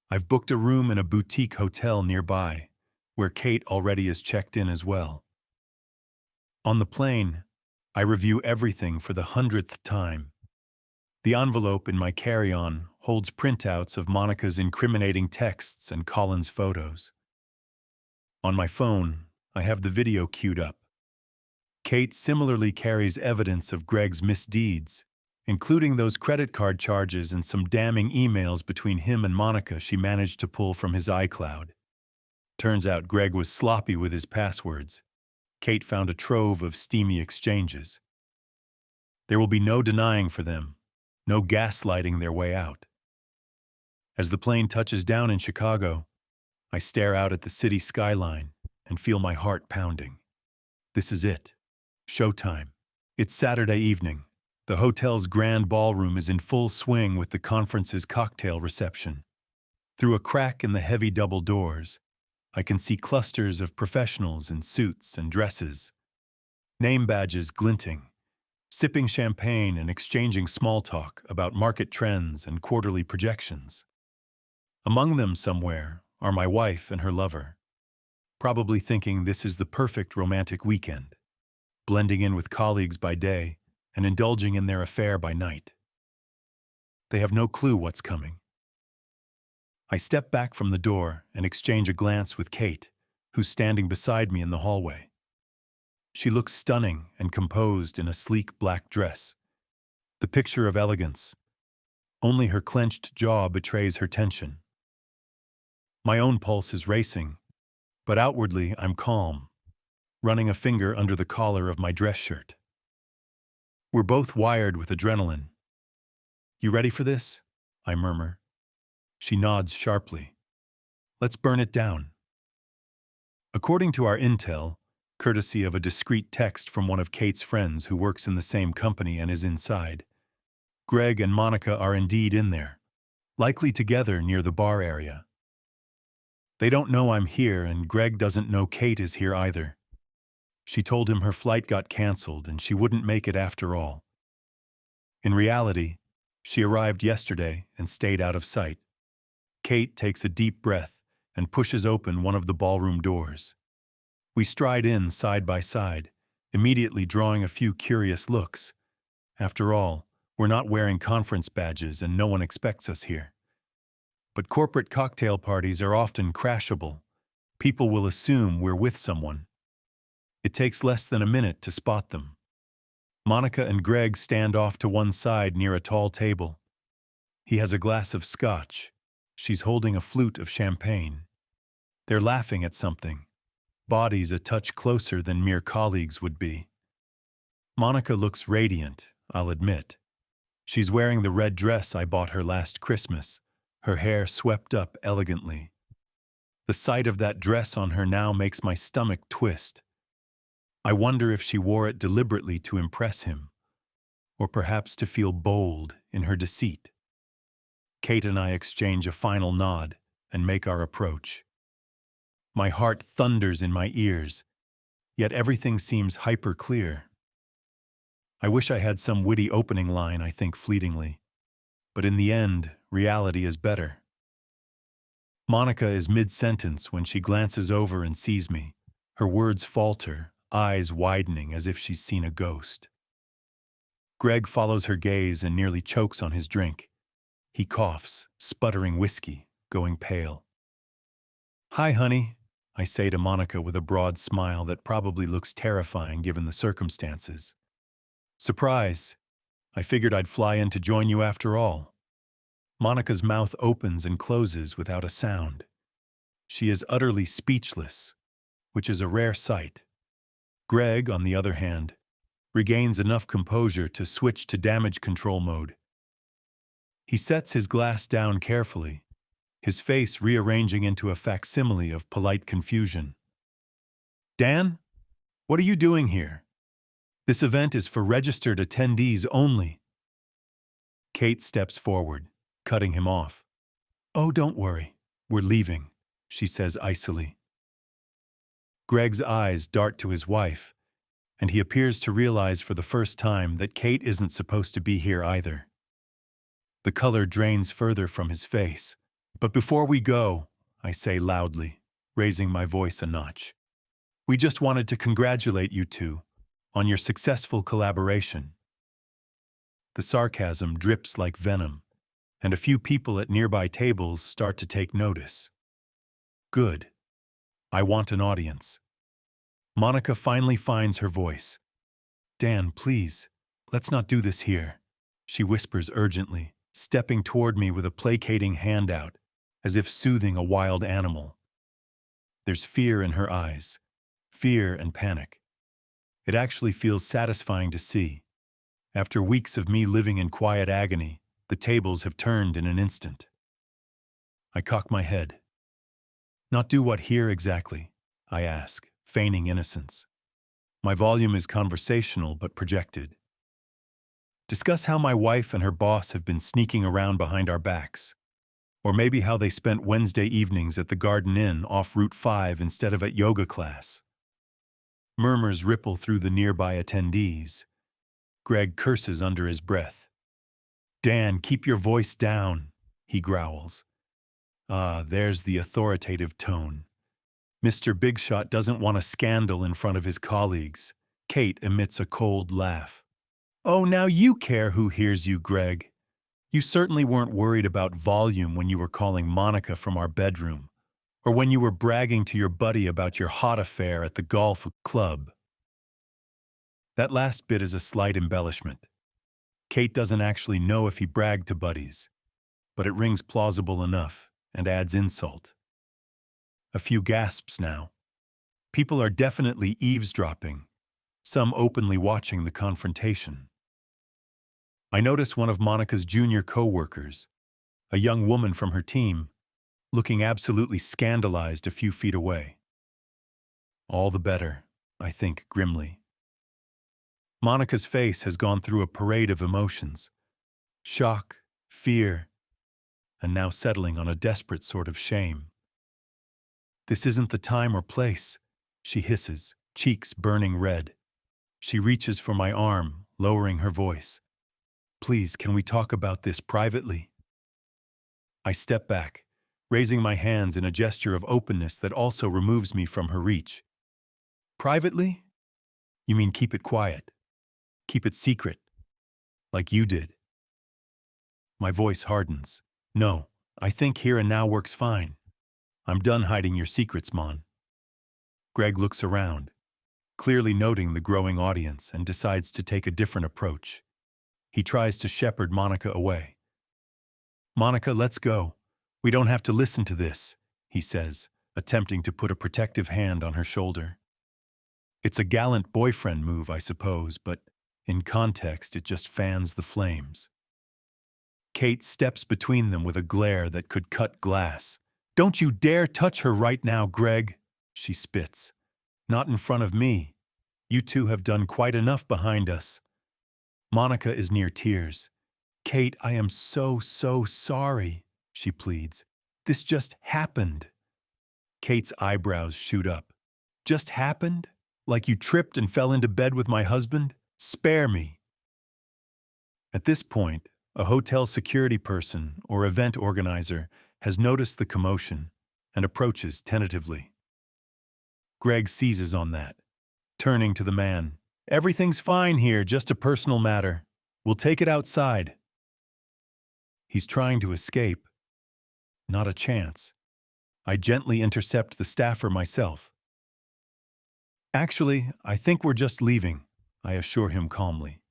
I've booked a room in a boutique hotel nearby, where Kate already is checked in as well. On the plane, I review everything for the 100th time. The envelope in my carry-on holds printouts of Monica's incriminating texts and Colin's photos. On my phone, I have the video queued up. Kate similarly carries evidence of Greg's misdeeds, including those credit card charges and some damning emails between him and Monica she managed to pull from his iCloud. Turns out Greg was sloppy with his passwords. Kate found a trove of steamy exchanges. There will be no denying for them, no gaslighting their way out. As the plane touches down in Chicago, I stare out at the city skyline and feel my heart pounding. This is it. Showtime. It's Saturday evening. The hotel's grand ballroom is in full swing with the conference's cocktail reception. Through a crack in the heavy double doors, I can see clusters of professionals in suits and dresses, name badges glinting, sipping champagne and exchanging small talk about market trends and quarterly projections. Among them somewhere are my wife and her lover, probably thinking this is the perfect romantic weekend, blending in with colleagues by day and indulging in their affair by night. They have no clue what's coming. I step back from the door and exchange a glance with Kate, who's standing beside me in the hallway. She looks stunning and composed in a sleek black dress, the picture of elegance. Only her clenched jaw betrays her tension. My own pulse is racing, but outwardly I'm calm, running a finger under the collar of my dress shirt. We're both wired with adrenaline. "You ready for this?" I murmur. She nods sharply. "Let's burn it down." According to our intel, courtesy of a discreet text from one of Kate's friends who works in the same company and is inside, Greg and Monica are indeed in there, likely together near the bar area. They don't know I'm here, and Greg doesn't know Kate is here either. She told him her flight got canceled and she wouldn't make it after all. In reality, she arrived yesterday and stayed out of sight. Kate takes a deep breath and pushes open one of the ballroom doors. We stride in side by side, immediately drawing a few curious looks. After all, we're not wearing conference badges and no one expects us here. But corporate cocktail parties are often crashable. People will assume we're with someone. It takes less than a minute to spot them. Monica and Greg stand off to one side near a tall table. He has a glass of scotch. She's holding a flute of champagne. They're laughing at something, bodies a touch closer than mere colleagues would be. Monica looks radiant, I'll admit. She's wearing the red dress I bought her last Christmas, her hair swept up elegantly. The sight of that dress on her now makes my stomach twist. I wonder if she wore it deliberately to impress him, or perhaps to feel bold in her deceit. Kate and I exchange a final nod and make our approach. My heart thunders in my ears, yet everything seems hyper-clear. I wish I had some witty opening line, I think fleetingly. But in the end, reality is better. Monica is mid-sentence when she glances over and sees me. Her words falter, eyes widening as if she's seen a ghost. Greg follows her gaze and nearly chokes on his drink. He coughs, sputtering whiskey, going pale. "Hi, honey," I say to Monica with a broad smile that probably looks terrifying given the circumstances. "Surprise. I figured I'd fly in to join you after all." Monica's mouth opens and closes without a sound. She is utterly speechless, which is a rare sight. Greg, on the other hand, regains enough composure to switch to damage control mode. He sets his glass down carefully, his face rearranging into a facsimile of polite confusion. "Dan, what are you doing here? This event is for registered attendees only." Kate steps forward, cutting him off. "Oh, don't worry. We're leaving," she says icily. Greg's eyes dart to his wife, and he appears to realize for the first time that Kate isn't supposed to be here either. The color drains further from his face. "But before we go," I say loudly, raising my voice a notch, "we just wanted to congratulate you two on your successful collaboration." The sarcasm drips like venom, and a few people at nearby tables start to take notice. Good. I want an audience. Monica finally finds her voice. "Dan, please, let's not do this here," she whispers urgently, stepping toward me with a placating hand out, as if soothing a wild animal. There's fear in her eyes, fear and panic. It actually feels satisfying to see. After weeks of me living in quiet agony, the tables have turned in an instant. I cock my head. "Not do what here exactly?" I ask, feigning innocence. My volume is conversational but projected. "Discuss how my wife and her boss have been sneaking around behind our backs. Or maybe how they spent Wednesday evenings at the Garden Inn off Route 5 instead of at yoga class." Murmurs ripple through the nearby attendees. Greg curses under his breath. "Dan, keep your voice down," he growls. There's the authoritative tone. Mr. Big Shot doesn't want a scandal in front of his colleagues. Kate emits a cold laugh. "Oh, now you care who hears you, Greg. You certainly weren't worried about volume when you were calling Monica from our bedroom, or when you were bragging to your buddy about your hot affair at the golf club." That last bit is a slight embellishment. Kate doesn't actually know if he bragged to buddies, but it rings plausible enough and adds insult. A few gasps now. People are definitely eavesdropping, some openly watching the confrontation. I notice one of Monica's junior co-workers, a young woman from her team, looking absolutely scandalized a few feet away. All the better, I think grimly. Monica's face has gone through a parade of emotions. Shock, fear, and now settling on a desperate sort of shame. "This isn't the time or place," she hisses, cheeks burning red. She reaches for my arm, lowering her voice. "Please, can we talk about this privately?" I step back, raising my hands in a gesture of openness that also removes me from her reach. "Privately? You mean keep it quiet? Keep it secret? Like you did?" My voice hardens. "No, I think here and now works fine. I'm done hiding your secrets, Mon." Greg looks around. clearly noting the growing audience, and decides to take a different approach. He tries to shepherd Monica away. "Monica, let's go. We don't have to listen to this," he says, attempting to put a protective hand on her shoulder. It's a gallant boyfriend move, I suppose, but in context, it just fans the flames. Kate steps between them with a glare that could cut glass. "Don't you dare touch her right now, Greg," she spits. "Not in front of me. You two have done quite enough behind us." Monica is near tears. "Kate, I am so sorry," she pleads. "This just happened." Kate's eyebrows shoot up. "Just happened? Like you tripped and fell into bed with my husband? Spare me." At this point, a hotel security person or event organizer has noticed the commotion and approaches tentatively. Greg seizes on that, turning to the man. "Everything's fine here, just a personal matter. We'll take it outside." He's trying to escape. Not a chance. I gently intercept the staffer myself. "Actually, I think we're just leaving," I assure him calmly.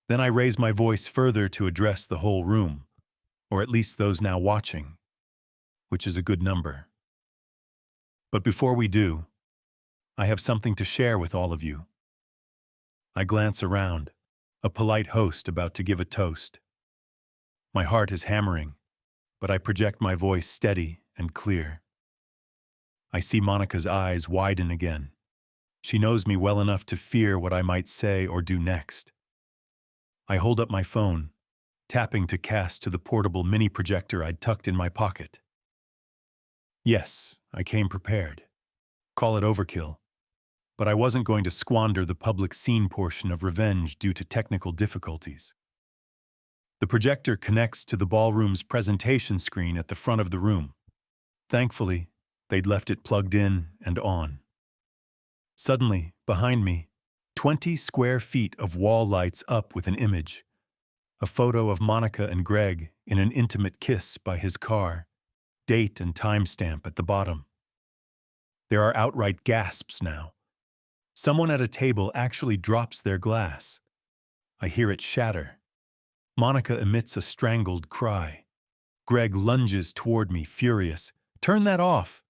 Then I raise my voice further to address the whole room, or at least those now watching, which is a good number. "But before we do, I have something to share with all of you." I glance around, a polite host about to give a toast. My heart is hammering, but I project my voice steady and clear. I see Monica's eyes widen again. She knows me well enough to fear what I might say or do next. I hold up my phone, tapping to cast to the portable mini projector I'd tucked in my pocket. Yes, I came prepared. Call it overkill. But I wasn't going to squander the public scene portion of Revenge due to technical difficulties. The projector connects to the ballroom's presentation screen at the front of the room. Thankfully, they'd left it plugged in and on. Suddenly, behind me, 20 square feet of wall lights up with an image. A photo of Monica and Greg in an intimate kiss by his car, date and timestamp at the bottom. There are outright gasps now. Someone at a table actually drops their glass. I hear it shatter. Monica emits a strangled cry. Greg lunges toward me, furious. "Turn that off!"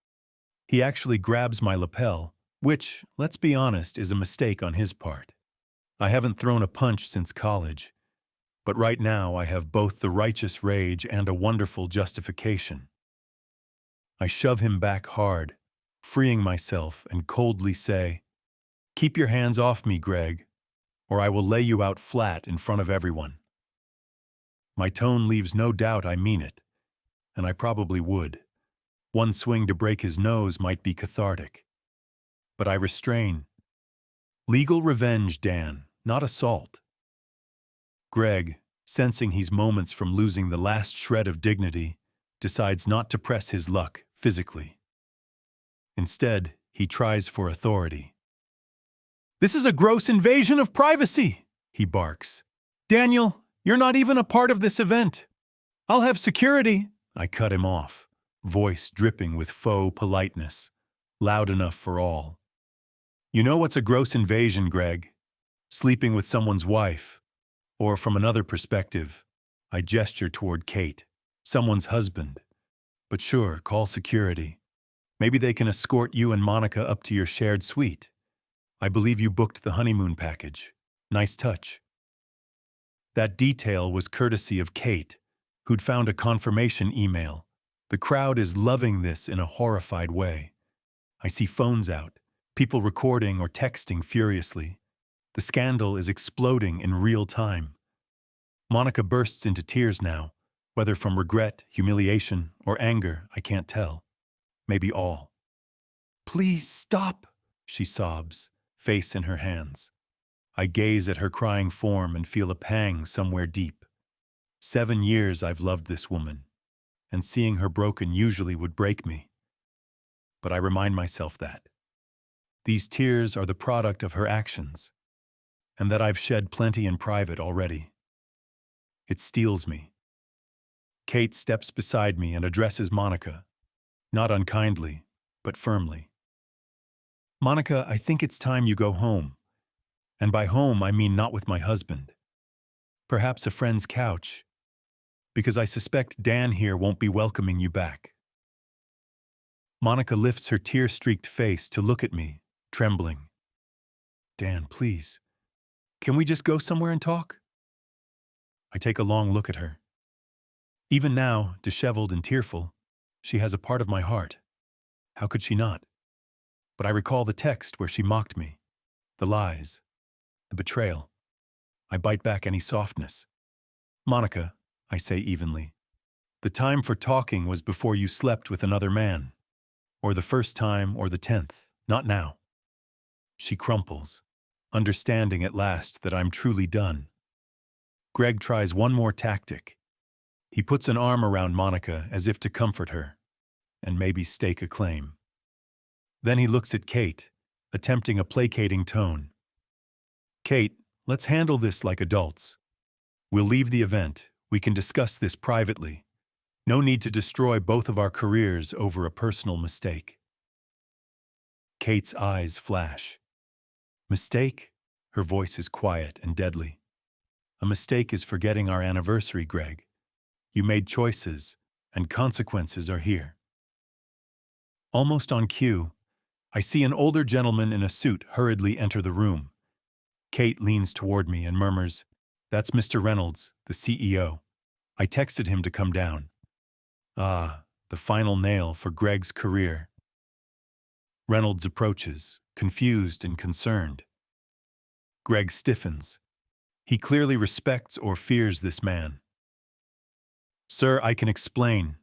He actually grabs my lapel, which, let's be honest, is a mistake on his part. I haven't thrown a punch since college, but right now I have both the righteous rage and a wonderful justification. I shove him back hard, freeing myself, and coldly say, "Keep your hands off me, Greg, or I will lay you out flat in front of everyone." My tone leaves no doubt I mean it, and I probably would. One swing to break his nose might be cathartic. But I restrain. Legal revenge, Dan, not assault. Greg, sensing he's moments from losing the last shred of dignity, decides not to press his luck physically. Instead, he tries for authority. "This is a gross invasion of privacy," he barks. "Daniel, you're not even a part of this event. I'll have security." I cut him off, voice dripping with faux politeness, loud enough for all. "You know what's a gross invasion, Greg? Sleeping with someone's wife. Or from another perspective," I gesture toward Kate, "someone's husband. But sure, call security. Maybe they can escort you and Monica up to your shared suite. I believe you booked the honeymoon package. Nice touch." That detail was courtesy of Kate, who'd found a confirmation email. The crowd is loving this in a horrified way. I see phones out, people recording or texting furiously. The scandal is exploding in real time. Monica bursts into tears now, whether from regret, humiliation, or anger, I can't tell. Maybe all. "Please stop," she sobs, face in her hands. I gaze at her crying form and feel a pang somewhere deep. 7 years I've loved this woman, and seeing her broken usually would break me. But I remind myself that these tears are the product of her actions, and that I've shed plenty in private already. It steels me. Kate steps beside me and addresses Monica, not unkindly, but firmly. Monica, I think it's time you go home. And by home, I mean not with my husband. Perhaps a friend's couch, because I suspect Dan here won't be welcoming you back. Monica lifts her tear-streaked face to look at me, trembling. Dan, please. Can we just go somewhere and talk? I take a long look at her. Even now, disheveled and tearful, she has a part of my heart. How could she not? But I recall the text where she mocked me, the lies, the betrayal. I bite back any softness. Monica, I say evenly, the time for talking was before you slept with another man. Or the first time or the 10th, not now. She crumples, understanding at last that I'm truly done. Greg tries one more tactic. He puts an arm around Monica as if to comfort her, and maybe stake a claim. Then he looks at Kate, attempting a placating tone. Kate, let's handle this like adults. We'll leave the event. We can discuss this privately. No need to destroy both of our careers over a personal mistake. Kate's eyes flash. Mistake? Her voice is quiet and deadly. A mistake is forgetting our anniversary, Greg. You made choices, and consequences are here. Almost on cue, I see an older gentleman in a suit hurriedly enter the room. Kate leans toward me and murmurs, "That's Mr. Reynolds, the CEO. I texted him to come down." Ah, the final nail for Greg's career. Reynolds approaches, confused and concerned. Greg stiffens. He clearly respects or fears this man. "Sir, I can explain."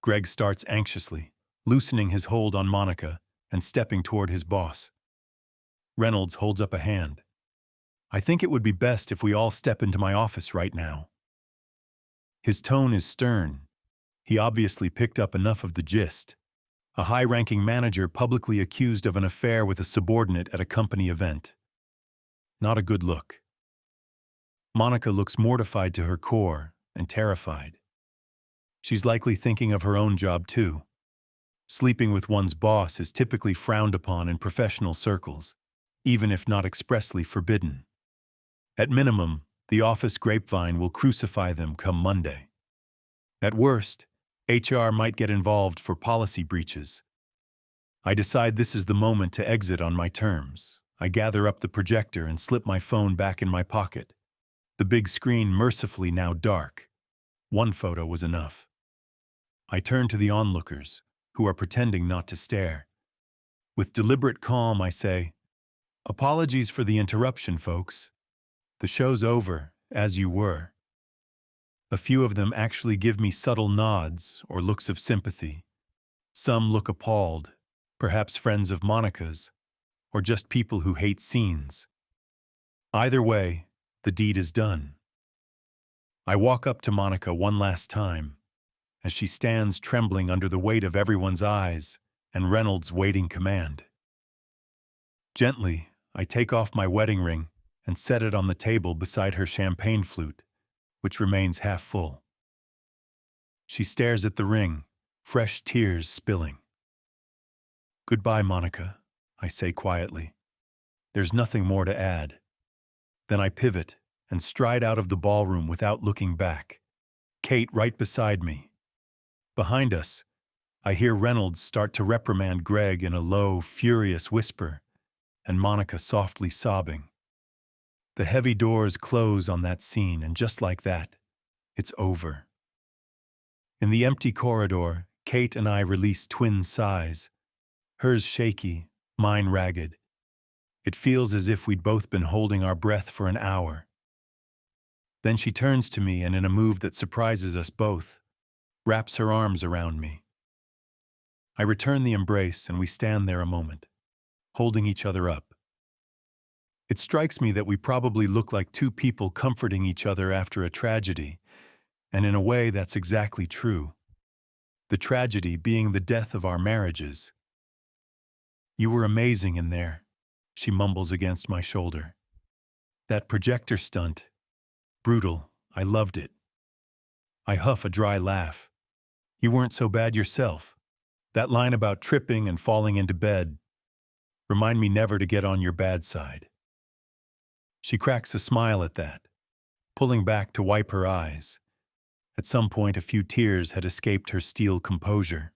Greg starts anxiously, loosening his hold on Monica and stepping toward his boss. Reynolds holds up a hand. "I think it would be best if we all step into my office right now." His tone is stern. He obviously picked up enough of the gist. A high-ranking manager publicly accused of an affair with a subordinate at a company event. Not a good look. Monica looks mortified to her core and terrified. She's likely thinking of her own job too. Sleeping with one's boss is typically frowned upon in professional circles, even if not expressly forbidden. At minimum, the office grapevine will crucify them come Monday. At worst, HR might get involved for policy breaches. I decide this is the moment to exit on my terms. I gather up the projector and slip my phone back in my pocket. The big screen mercifully now dark. One photo was enough. I turn to the onlookers, who are pretending not to stare. With deliberate calm, I say, "Apologies for the interruption, folks. The show's over, as you were." A few of them actually give me subtle nods or looks of sympathy. Some look appalled, perhaps friends of Monica's, or just people who hate scenes. Either way, the deed is done. I walk up to Monica one last time, as she stands trembling under the weight of everyone's eyes and Reynolds' waiting command. Gently, I take off my wedding ring and set it on the table beside her champagne flute, which remains half full. She stares at the ring, fresh tears spilling. "Goodbye, Monica," I say quietly. There's nothing more to add. Then I pivot and stride out of the ballroom without looking back. Kate right beside me. Behind us, I hear Reynolds start to reprimand Greg in a low, furious whisper, and Monica softly sobbing. The heavy doors close on that scene, and just like that, it's over. In the empty corridor, Kate and I release twin sighs, hers shaky, mine ragged. It feels as if we'd both been holding our breath for an hour. Then she turns to me and, in a move that surprises us both, wraps her arms around me. I return the embrace and we stand there a moment, holding each other up. It strikes me that we probably look like two people comforting each other after a tragedy, and in a way that's exactly true. The tragedy being the death of our marriages. "You were amazing in there," she mumbles against my shoulder. "That projector stunt. Brutal. I loved it." I huff a dry laugh. "You weren't so bad yourself. That line about tripping and falling into bed. Remind me never to get on your bad side. She cracks a smile at that, pulling back to wipe her eyes. At some point, a few tears had escaped her steel composure.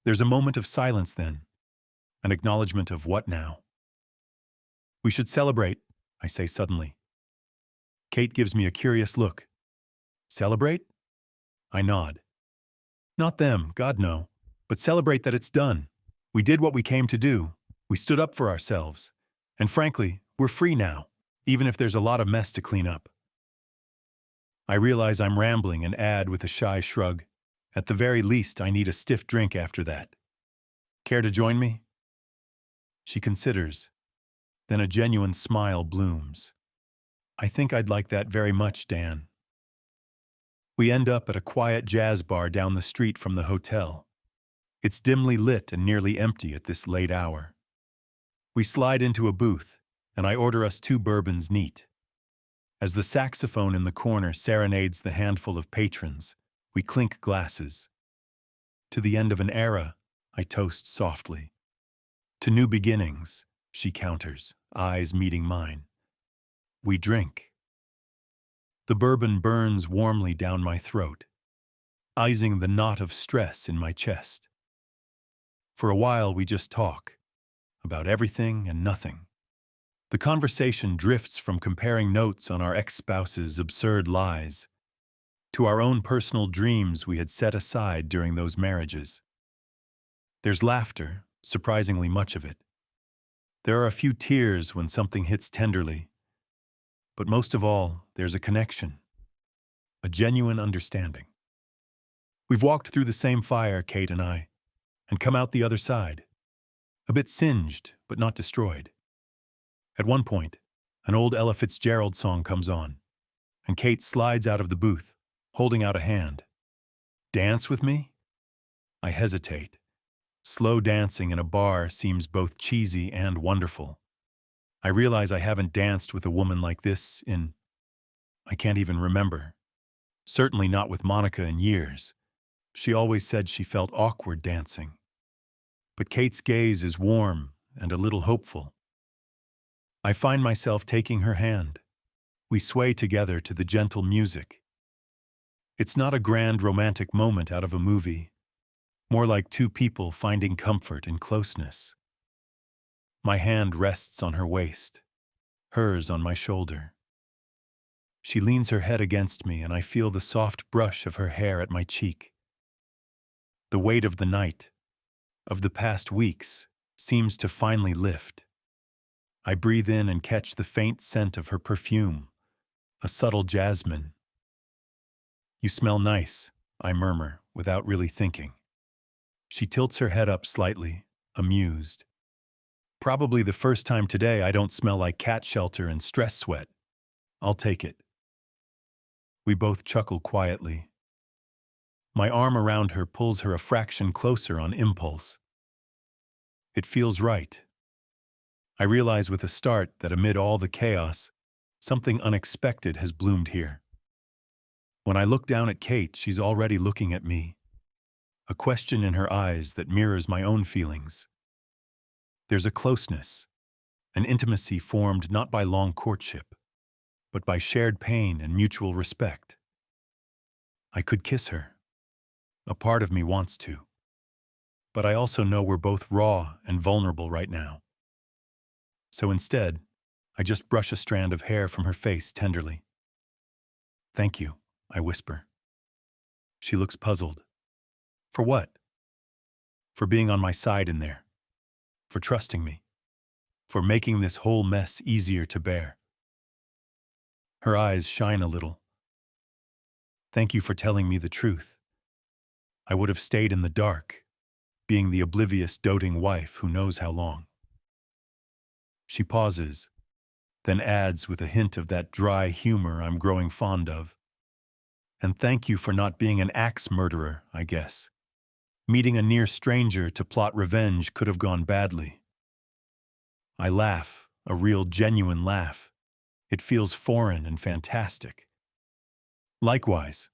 There's a moment of silence then, an acknowledgement of what now? We should celebrate, I say suddenly. Kate gives me a curious look. Celebrate? I nod. Not them, God no, but celebrate that it's done. We did what we came to do. We stood up for ourselves. And frankly, we're free now, even if there's a lot of mess to clean up. I realize I'm rambling and add with a shy shrug, at the very least, I need a stiff drink after that. Care to join me? She considers. Then a genuine smile blooms. I think I'd like that very much, Dan. We end up at a quiet jazz bar down the street from the hotel. It's dimly lit and nearly empty at this late hour. We slide into a booth, and I order us 2 bourbons neat. As the saxophone in the corner serenades the handful of patrons, we clink glasses. To the end of an era, I toast softly. To new beginnings, she counters, eyes meeting mine. We drink. The bourbon burns warmly down my throat, icing the knot of stress in my chest. For a while, we just talk, about everything and nothing. The conversation drifts from comparing notes on our ex-spouse's absurd lies to our own personal dreams we had set aside during those marriages. There's laughter, surprisingly much of it. There are a few tears when something hits tenderly. But most of all, there's a connection, a genuine understanding. We've walked through the same fire, Kate and I, and come out the other side, a bit singed, but not destroyed. At one point, an old Ella Fitzgerald song comes on, and Kate slides out of the booth, holding out a hand. Dance with me? I hesitate. Slow dancing in a bar seems both cheesy and wonderful. I realize I haven't danced with a woman like this I can't even remember. Certainly not with Monica in years. She always said she felt awkward dancing. But Kate's gaze is warm and a little hopeful. I find myself taking her hand. We sway together to the gentle music. It's not a grand romantic moment out of a movie, more like 2 people finding comfort in closeness. My hand rests on her waist, hers on my shoulder. She leans her head against me, and I feel the soft brush of her hair at my cheek. The weight of the night, of the past weeks, seems to finally lift. I breathe in and catch the faint scent of her perfume, a subtle jasmine. You smell nice, I murmur, without really thinking. She tilts her head up slightly, amused. Probably the first time today I don't smell like cat shelter and stress sweat. I'll take it. We both chuckle quietly. My arm around her pulls her a fraction closer on impulse. It feels right. I realize with a start that amid all the chaos, something unexpected has bloomed here. When I look down at Kate, she's already looking at me, a question in her eyes that mirrors my own feelings. There's a closeness, an intimacy formed not by long courtship, but by shared pain and mutual respect. I could kiss her. A part of me wants to. But I also know we're both raw and vulnerable right now. So instead, I just brush a strand of hair from her face tenderly. Thank you, I whisper. She looks puzzled. For what? For being on my side in there. For trusting me. For making this whole mess easier to bear. Her eyes shine a little. Thank you for telling me the truth. I would have stayed in the dark, being the oblivious, doting wife who knows how long. She pauses, then adds with a hint of that dry humor I'm growing fond of. And thank you for not being an axe murderer, I guess. Meeting a near stranger to plot revenge could have gone badly. I laugh, a real genuine laugh. It feels foreign and fantastic. Likewise,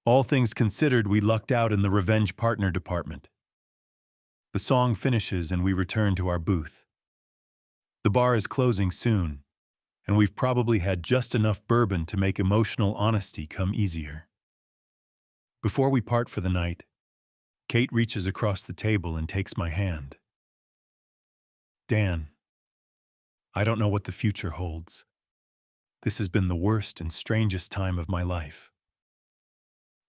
all things considered, we lucked out in the revenge partner department. The song finishes and we return to our booth. The bar is closing soon, and we've probably had just enough bourbon to make emotional honesty come easier. Before we part for the night, Kate reaches across the table and takes my hand. Dan, I don't know what the future holds. This has been the worst and strangest time of my life.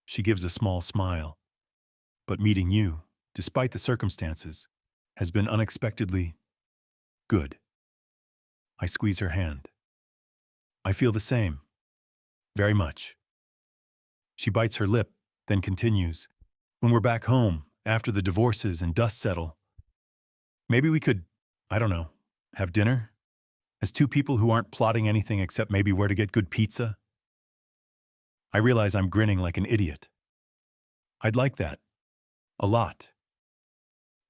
She gives a small smile, but meeting you, despite the circumstances, has been unexpectedly good. I squeeze her hand. I feel the same. Very much. She bites her lip, then continues. When we're back home, after the divorces and dust settle, maybe we could, I don't know, have dinner? As two people who aren't plotting anything except maybe where to get good pizza? I realize I'm grinning like an idiot. I'd like that. A lot.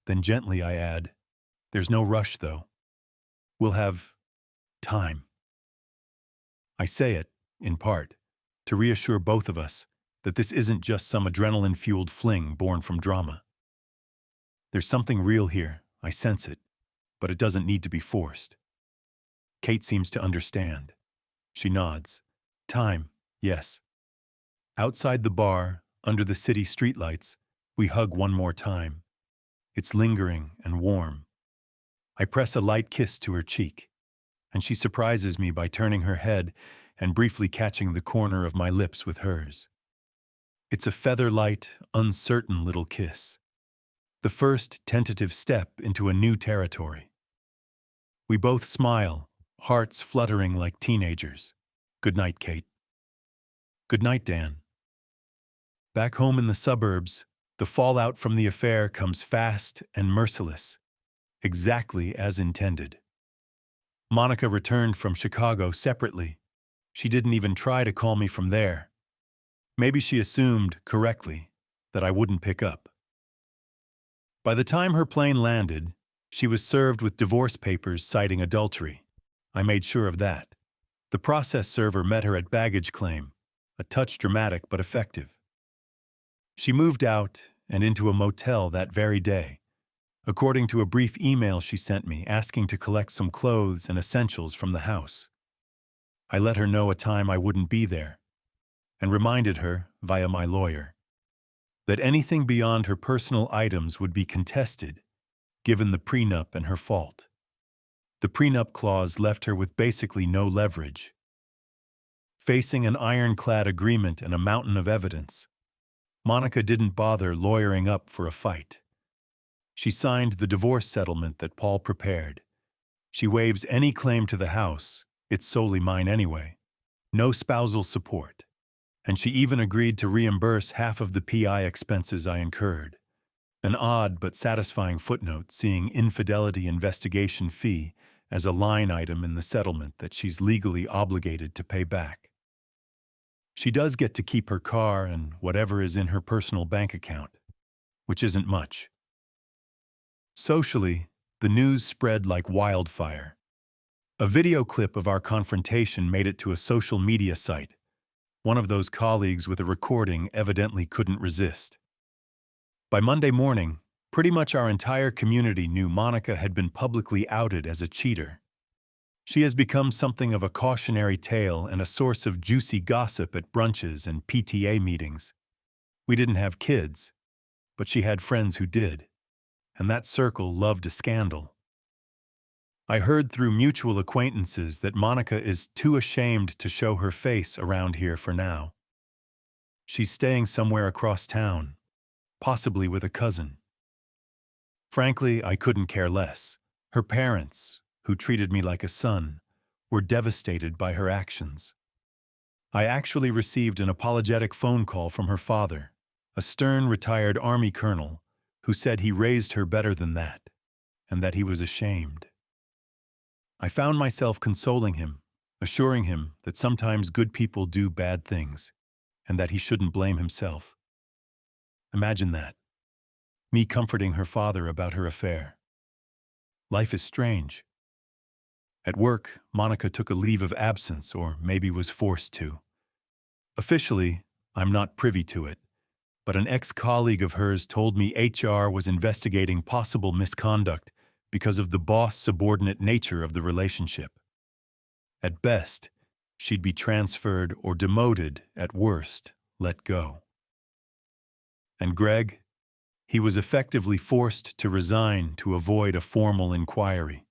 Then gently I add, there's no rush though. We'll have time. I say it, in part, to reassure both of us that this isn't just some adrenaline-fueled fling born from drama. There's something real here, I sense it, but it doesn't need to be forced. Kate seems to understand. She nods. Time, yes. Outside the bar, under the city streetlights, we hug one more time. It's lingering and warm. I press a light kiss to her cheek, and she surprises me by turning her head and briefly catching the corner of my lips with hers. It's a feather-light, uncertain little kiss. The first tentative step into a new territory. We both smile, hearts fluttering like teenagers. Good night, Kate. Good night, Dan. Back home in the suburbs, the fallout from the affair comes fast and merciless, exactly as intended. Monica returned from Chicago separately. She didn't even try to call me from there. Maybe she assumed, correctly, that I wouldn't pick up. By the time her plane landed, she was served with divorce papers citing adultery. I made sure of that. The process server met her at baggage claim, a touch dramatic but effective. She moved out and into a motel that very day, according to a brief email she sent me asking to collect some clothes and essentials from the house. I let her know a time I wouldn't be there, and reminded her, via my lawyer, that anything beyond her personal items would be contested, given the prenup and her fault. The prenup clause left her with basically no leverage. Facing an ironclad agreement and a mountain of evidence, Monica didn't bother lawyering up for a fight. She signed the divorce settlement that Paul prepared. She waives any claim to the house, it's solely mine anyway. No spousal support. And she even agreed to reimburse half of the PI expenses I incurred. An odd but satisfying footnote seeing infidelity investigation fee as a line item in the settlement that she's legally obligated to pay back. She does get to keep her car and whatever is in her personal bank account, which isn't much. Socially, the news spread like wildfire. A video clip of our confrontation made it to a social media site. One of those colleagues with a recording evidently couldn't resist. By Monday morning, pretty much our entire community knew Monica had been publicly outed as a cheater. She has become something of a cautionary tale and a source of juicy gossip at brunches and PTA meetings. We didn't have kids, but she had friends who did, and that circle loved a scandal. I heard through mutual acquaintances that Monica is too ashamed to show her face around here for now. She's staying somewhere across town, possibly with a cousin. Frankly, I couldn't care less. Her parents, who treated me like a son, were devastated by her actions. I actually received an apologetic phone call from her father, a stern retired Army colonel, who said he raised her better than that, and that he was ashamed. I found myself consoling him, assuring him that sometimes good people do bad things, and that he shouldn't blame himself. Imagine that. Me comforting her father about her affair. Life is strange. At work, Monica took a leave of absence, or maybe was forced to. Officially, I'm not privy to it, but an ex-colleague of hers told me HR was investigating possible misconduct because of the boss-subordinate nature of the relationship. At best, she'd be transferred or demoted, at worst, let go. And Greg? He was effectively forced to resign to avoid a formal inquiry.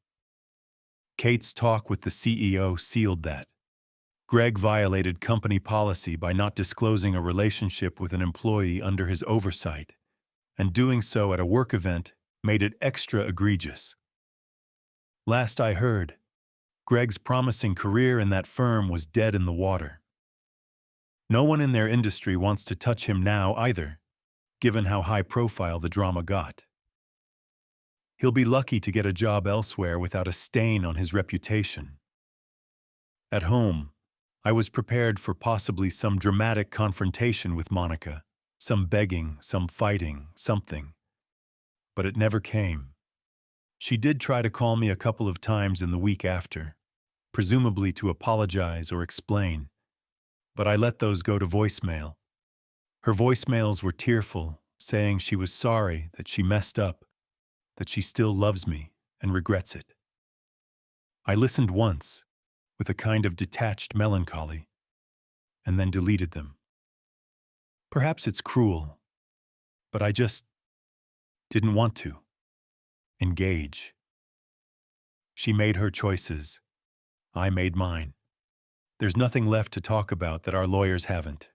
Kate's talk with the CEO sealed that. Greg violated company policy by not disclosing a relationship with an employee under his oversight, and doing so at a work event made it extra egregious. Last I heard, Greg's promising career in that firm was dead in the water. No one in their industry wants to touch him now either, given how high profile the drama got. He'll be lucky to get a job elsewhere without a stain on his reputation. At home, I was prepared for possibly some dramatic confrontation with Monica, some begging, some fighting, something. But it never came. She did try to call me a couple of times in the week after, presumably to apologize or explain, but I let those go to voicemail. Her voicemails were tearful, saying she was sorry that she messed up, that she still loves me and regrets it. I listened once, with a kind of detached melancholy, and then deleted them. Perhaps it's cruel, but I just didn't want to engage. She made her choices. I made mine. There's nothing left to talk about that our lawyers haven't.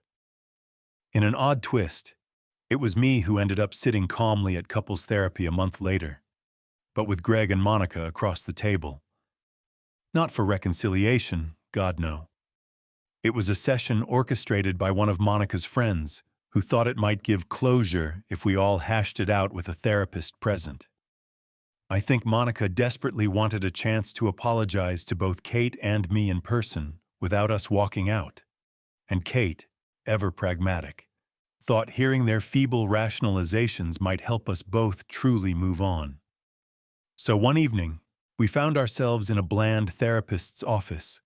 In an odd twist, it was me who ended up sitting calmly at couples therapy a month later, but with Greg and Monica across the table. Not for reconciliation, God no. It was a session orchestrated by one of Monica's friends who thought it might give closure if we all hashed it out with a therapist present. I think Monica desperately wanted a chance to apologize to both Kate and me in person without us walking out. And Kate, ever pragmatic, thought hearing their feeble rationalizations might help us both truly move on. So one evening, we found ourselves in a bland therapist's office,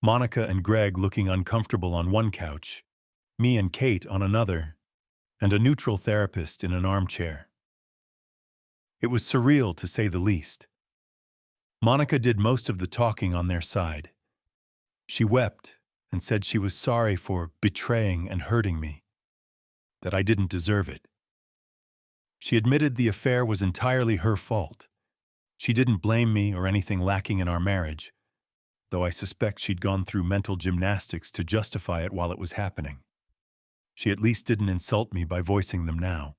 Monica and Greg looking uncomfortable on one couch, me and Kate on another, and a neutral therapist in an armchair. It was surreal, to say the least. Monica did most of the talking on their side. She wept and said she was sorry for betraying and hurting me, that I didn't deserve it. She admitted the affair was entirely her fault. She didn't blame me or anything lacking in our marriage, though I suspect she'd gone through mental gymnastics to justify it while it was happening. She at least didn't insult me by voicing them now.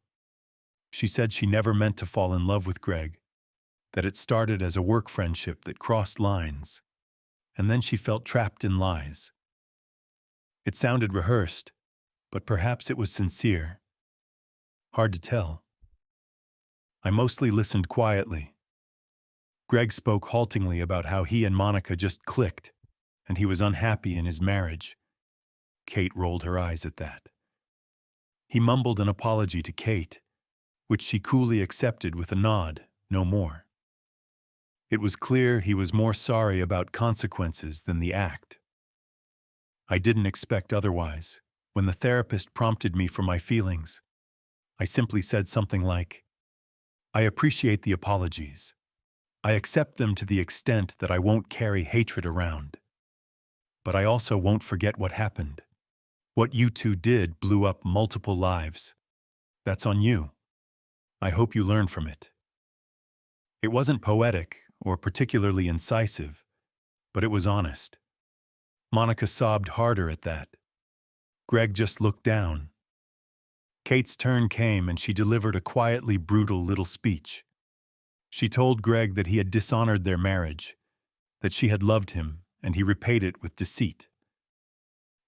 She said she never meant to fall in love with Greg, that it started as a work friendship that crossed lines, and then she felt trapped in lies. It sounded rehearsed, but perhaps it was sincere. Hard to tell. I mostly listened quietly. Greg spoke haltingly about how he and Monica just clicked, and he was unhappy in his marriage. Kate rolled her eyes at that. He mumbled an apology to Kate, which she coolly accepted with a nod, no more. It was clear he was more sorry about consequences than the act. I didn't expect otherwise. When the therapist prompted me for my feelings, I simply said something like, "I appreciate the apologies. I accept them to the extent that I won't carry hatred around. But I also won't forget what happened. What you two did blew up multiple lives. That's on you. I hope you learn from it." It wasn't poetic or particularly incisive, but it was honest. Monica sobbed harder at that. Greg just looked down. Kate's turn came and she delivered a quietly brutal little speech. She told Greg that he had dishonored their marriage, that she had loved him, and he repaid it with deceit.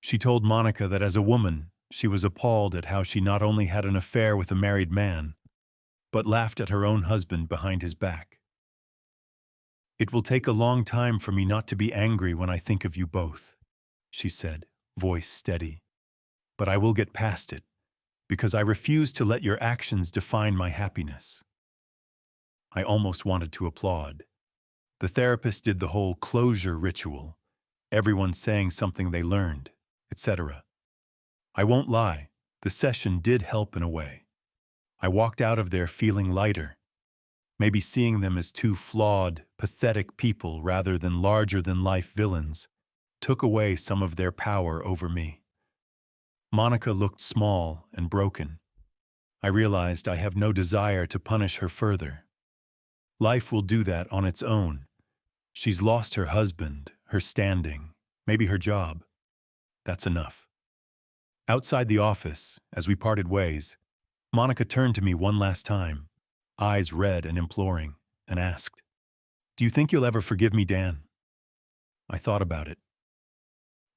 She told Monica that as a woman, she was appalled at how she not only had an affair with a married man, but laughed at her own husband behind his back. "It will take a long time for me not to be angry when I think of you both," she said, voice steady. "But I will get past it, because I refuse to let your actions define my happiness." I almost wanted to applaud. The therapist did the whole closure ritual, everyone saying something they learned, etc. I won't lie, The session did help in a way. I walked out of there feeling lighter, maybe seeing them as two flawed, pathetic people rather than larger-than-life villains took away some of their power over me. Monica looked small and broken. I realized I have no desire to punish her further. Life will do that on its own. She's lost her husband, her standing, maybe her job. That's enough. Outside the office, as we parted ways, Monica turned to me one last time, eyes red and imploring, and asked, "Do you think you'll ever forgive me, Dan?" I thought about it.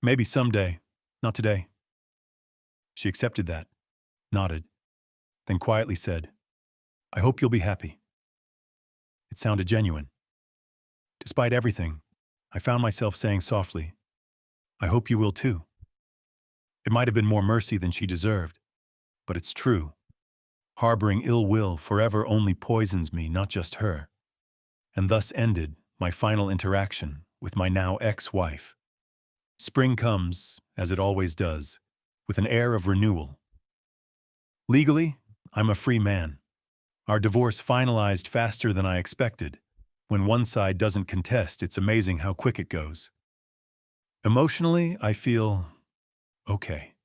Maybe someday, not today. She accepted that, nodded, then quietly said, "I hope you'll be happy." It sounded genuine. Despite everything, I found myself saying softly, "I hope you will too." It might have been more mercy than she deserved, but it's true. Harboring ill will forever only poisons me, not just her. And thus ended my final interaction with my now ex-wife. Spring comes, as it always does, with an air of renewal. Legally, I'm a free man. Our divorce finalized faster than I expected. When one side doesn't contest, it's amazing how quick it goes. Emotionally, I feel okay.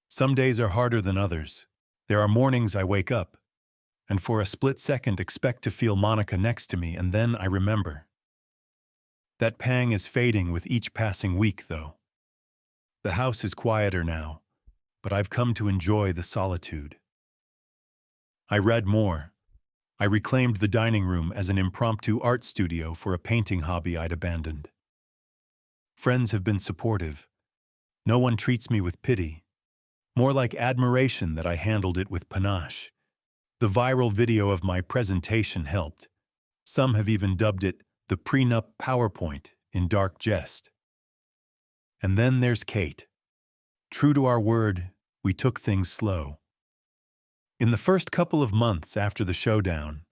Some days are harder than others. There are mornings I wake up, and for a split second expect to feel Monica next to me, and then I remember. That pang is fading with each passing week, though. The house is quieter now, but I've come to enjoy the solitude. I read more. I reclaimed the dining room as an impromptu art studio for a painting hobby I'd abandoned. Friends have been supportive. No one treats me with pity. More like admiration that I handled it with panache. The viral video of my presentation helped. Some have even dubbed it the prenup PowerPoint in dark jest. And then there's Kate. True to our word, we took things slow. In the first couple of months after the showdown,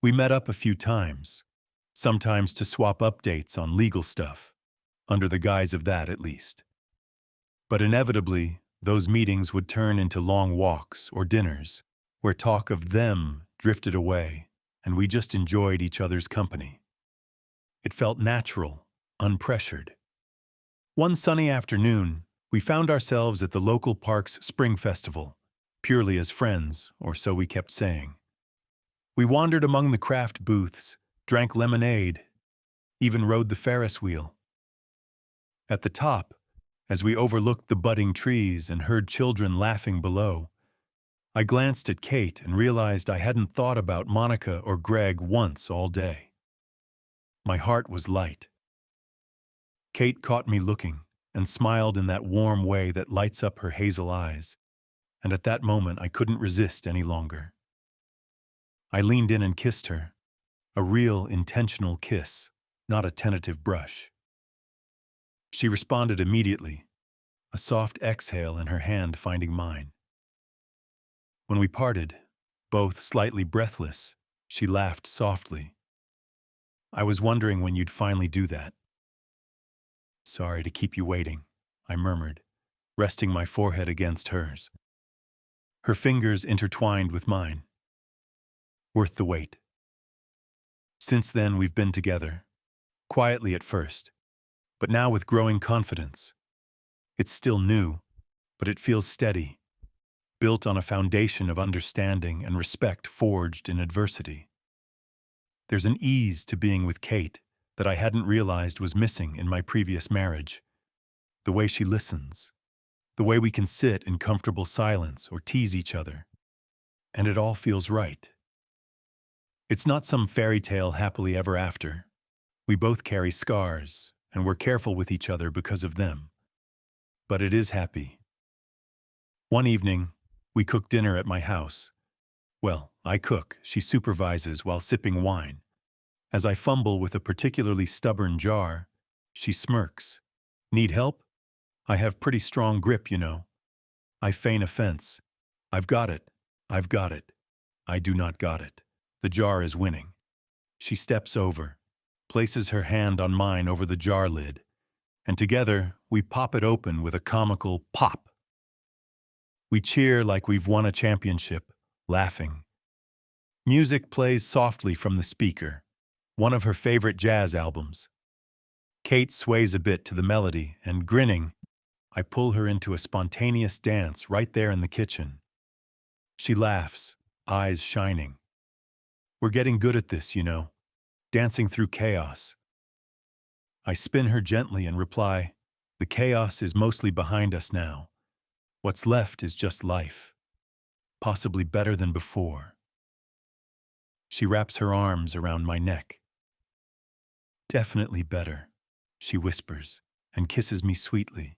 we met up a few times, sometimes to swap updates on legal stuff, under the guise of that at least. But inevitably, those meetings would turn into long walks or dinners, where talk of them drifted away, and we just enjoyed each other's company. It felt natural, unpressured. One sunny afternoon, we found ourselves at the local park's spring festival, purely as friends, or so we kept saying. We wandered among the craft booths, drank lemonade, even rode the Ferris wheel. At the top, as we overlooked the budding trees and heard children laughing below, I glanced at Kate and realized I hadn't thought about Monica or Greg once all day. My heart was light. Kate caught me looking and smiled in that warm way that lights up her hazel eyes, and at that moment I couldn't resist any longer. I leaned in and kissed her, a real intentional kiss, not a tentative brush. She responded immediately, a soft exhale and her hand finding mine. When we parted, both slightly breathless, she laughed softly. "I was wondering when you'd finally do that." "Sorry to keep you waiting," I murmured, resting my forehead against hers. Her fingers intertwined with mine. "Worth the wait." Since then, we've been together, quietly at first, but now with growing confidence. It's still new, but it feels steady, built on a foundation of understanding and respect forged in adversity. There's an ease to being with Kate that I hadn't realized was missing in my previous marriage. The way she listens, the way we can sit in comfortable silence or tease each other, and it all feels right. It's not some fairy tale happily ever after. We both carry scars, and we're careful with each other because of them. But it is happy. One evening, we cooked dinner at my house. Well, I cook, she supervises while sipping wine. As I fumble with a particularly stubborn jar, she smirks. "Need help? I have pretty strong grip, you know." I feign offense. "I've got it. I've got it." I do not got it. The jar is winning. She steps over, places her hand on mine over the jar lid, and together we pop it open with a comical pop. We cheer like we've won a championship, laughing. Music plays softly from the speaker, one of her favorite jazz albums. Kate sways a bit to the melody, and grinning, I pull her into a spontaneous dance right there in the kitchen. She laughs, eyes shining. We're getting good at this, dancing through chaos. I spin her gently and reply, the chaos is mostly behind us now. What's left is just life, possibly better than before. She wraps her arms around my neck. Definitely better, she whispers, and kisses me sweetly.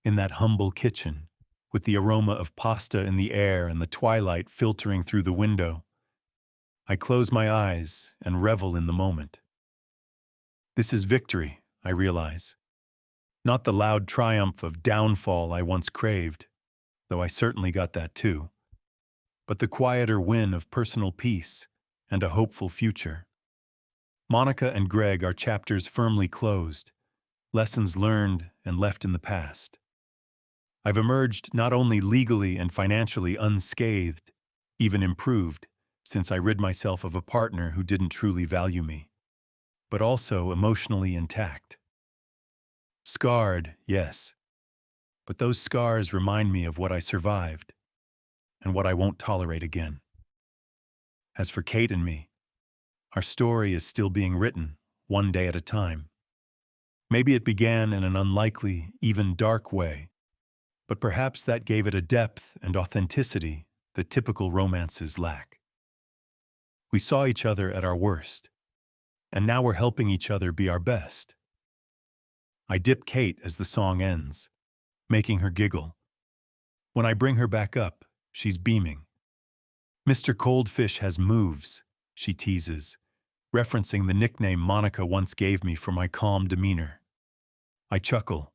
In that humble kitchen, with the aroma of pasta in the air and the twilight filtering through the window, I close my eyes and revel in the moment. This is victory, I realize. Not the loud triumph of downfall I once craved, though I certainly got that too, but the quieter win of personal peace and a hopeful future. Monica and Greg are chapters firmly closed, lessons learned and left in the past. I've emerged not only legally and financially unscathed, even improved, since I rid myself of a partner who didn't truly value me, but also emotionally intact. Scarred, yes, but those scars remind me of what I survived and what I won't tolerate again. As for Kate and me, our story is still being written, one day at a time. Maybe it began in an unlikely, even dark way, but perhaps that gave it a depth and authenticity that typical romances lack. We saw each other at our worst, and now we're helping each other be our best. I dip Kate as the song ends, making her giggle. When I bring her back up, she's beaming. Mr. Coldfish has moves, she teases, referencing the nickname Monica once gave me for my calm demeanor. I chuckle.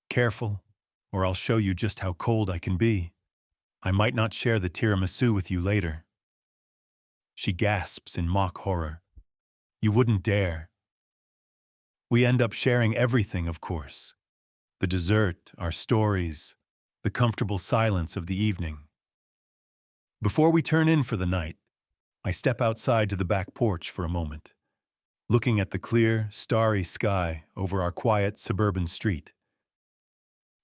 Careful, or I'll show you just how cold I can be. I might not share the tiramisu with you later. She gasps in mock horror. You wouldn't dare. We end up sharing everything, of course. The dessert, our stories, the comfortable silence of the evening. Before we turn in for the night, I step outside to the back porch for a moment, looking at the clear, starry sky over our quiet suburban street.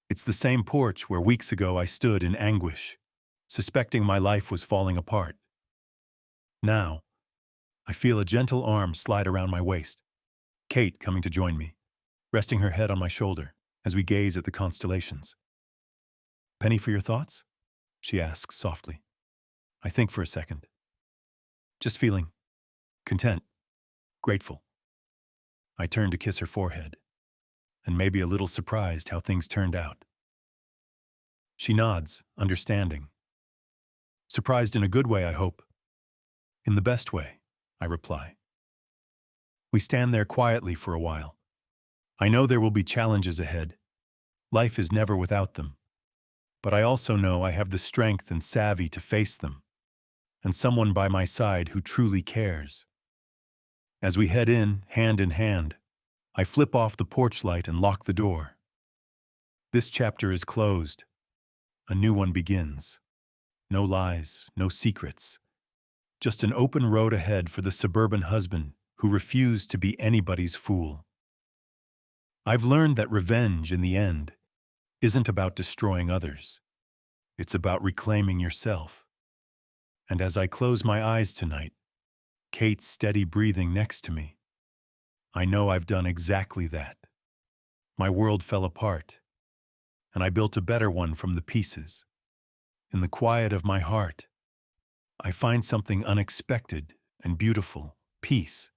It's the same porch where weeks ago I stood in anguish, suspecting my life was falling apart. Now, I feel a gentle arm slide around my waist, Kate coming to join me, resting her head on my shoulder as we gaze at the constellations. Penny for your thoughts? She asks softly. I think for a second. Just feeling content, grateful. I turn to kiss her forehead, and maybe a little surprised how things turned out. She nods, understanding. Surprised in a good way, I hope. In the best way, I reply. We stand there quietly for a while. I know there will be challenges ahead. Life is never without them. But I also know I have the strength and savvy to face them, and someone by my side who truly cares. As we head in hand, I flip off the porch light and lock the door. This chapter is closed. A new one begins. No lies, no secrets. Just an open road ahead for the suburban husband who refused to be anybody's fool. I've learned that revenge, in the end, isn't about destroying others. It's about reclaiming yourself. And as I close my eyes tonight, Kate's steady breathing next to me, I know I've done exactly that. My world fell apart, and I built a better one from the pieces. In the quiet of my heart, I find something unexpected and beautiful, peace.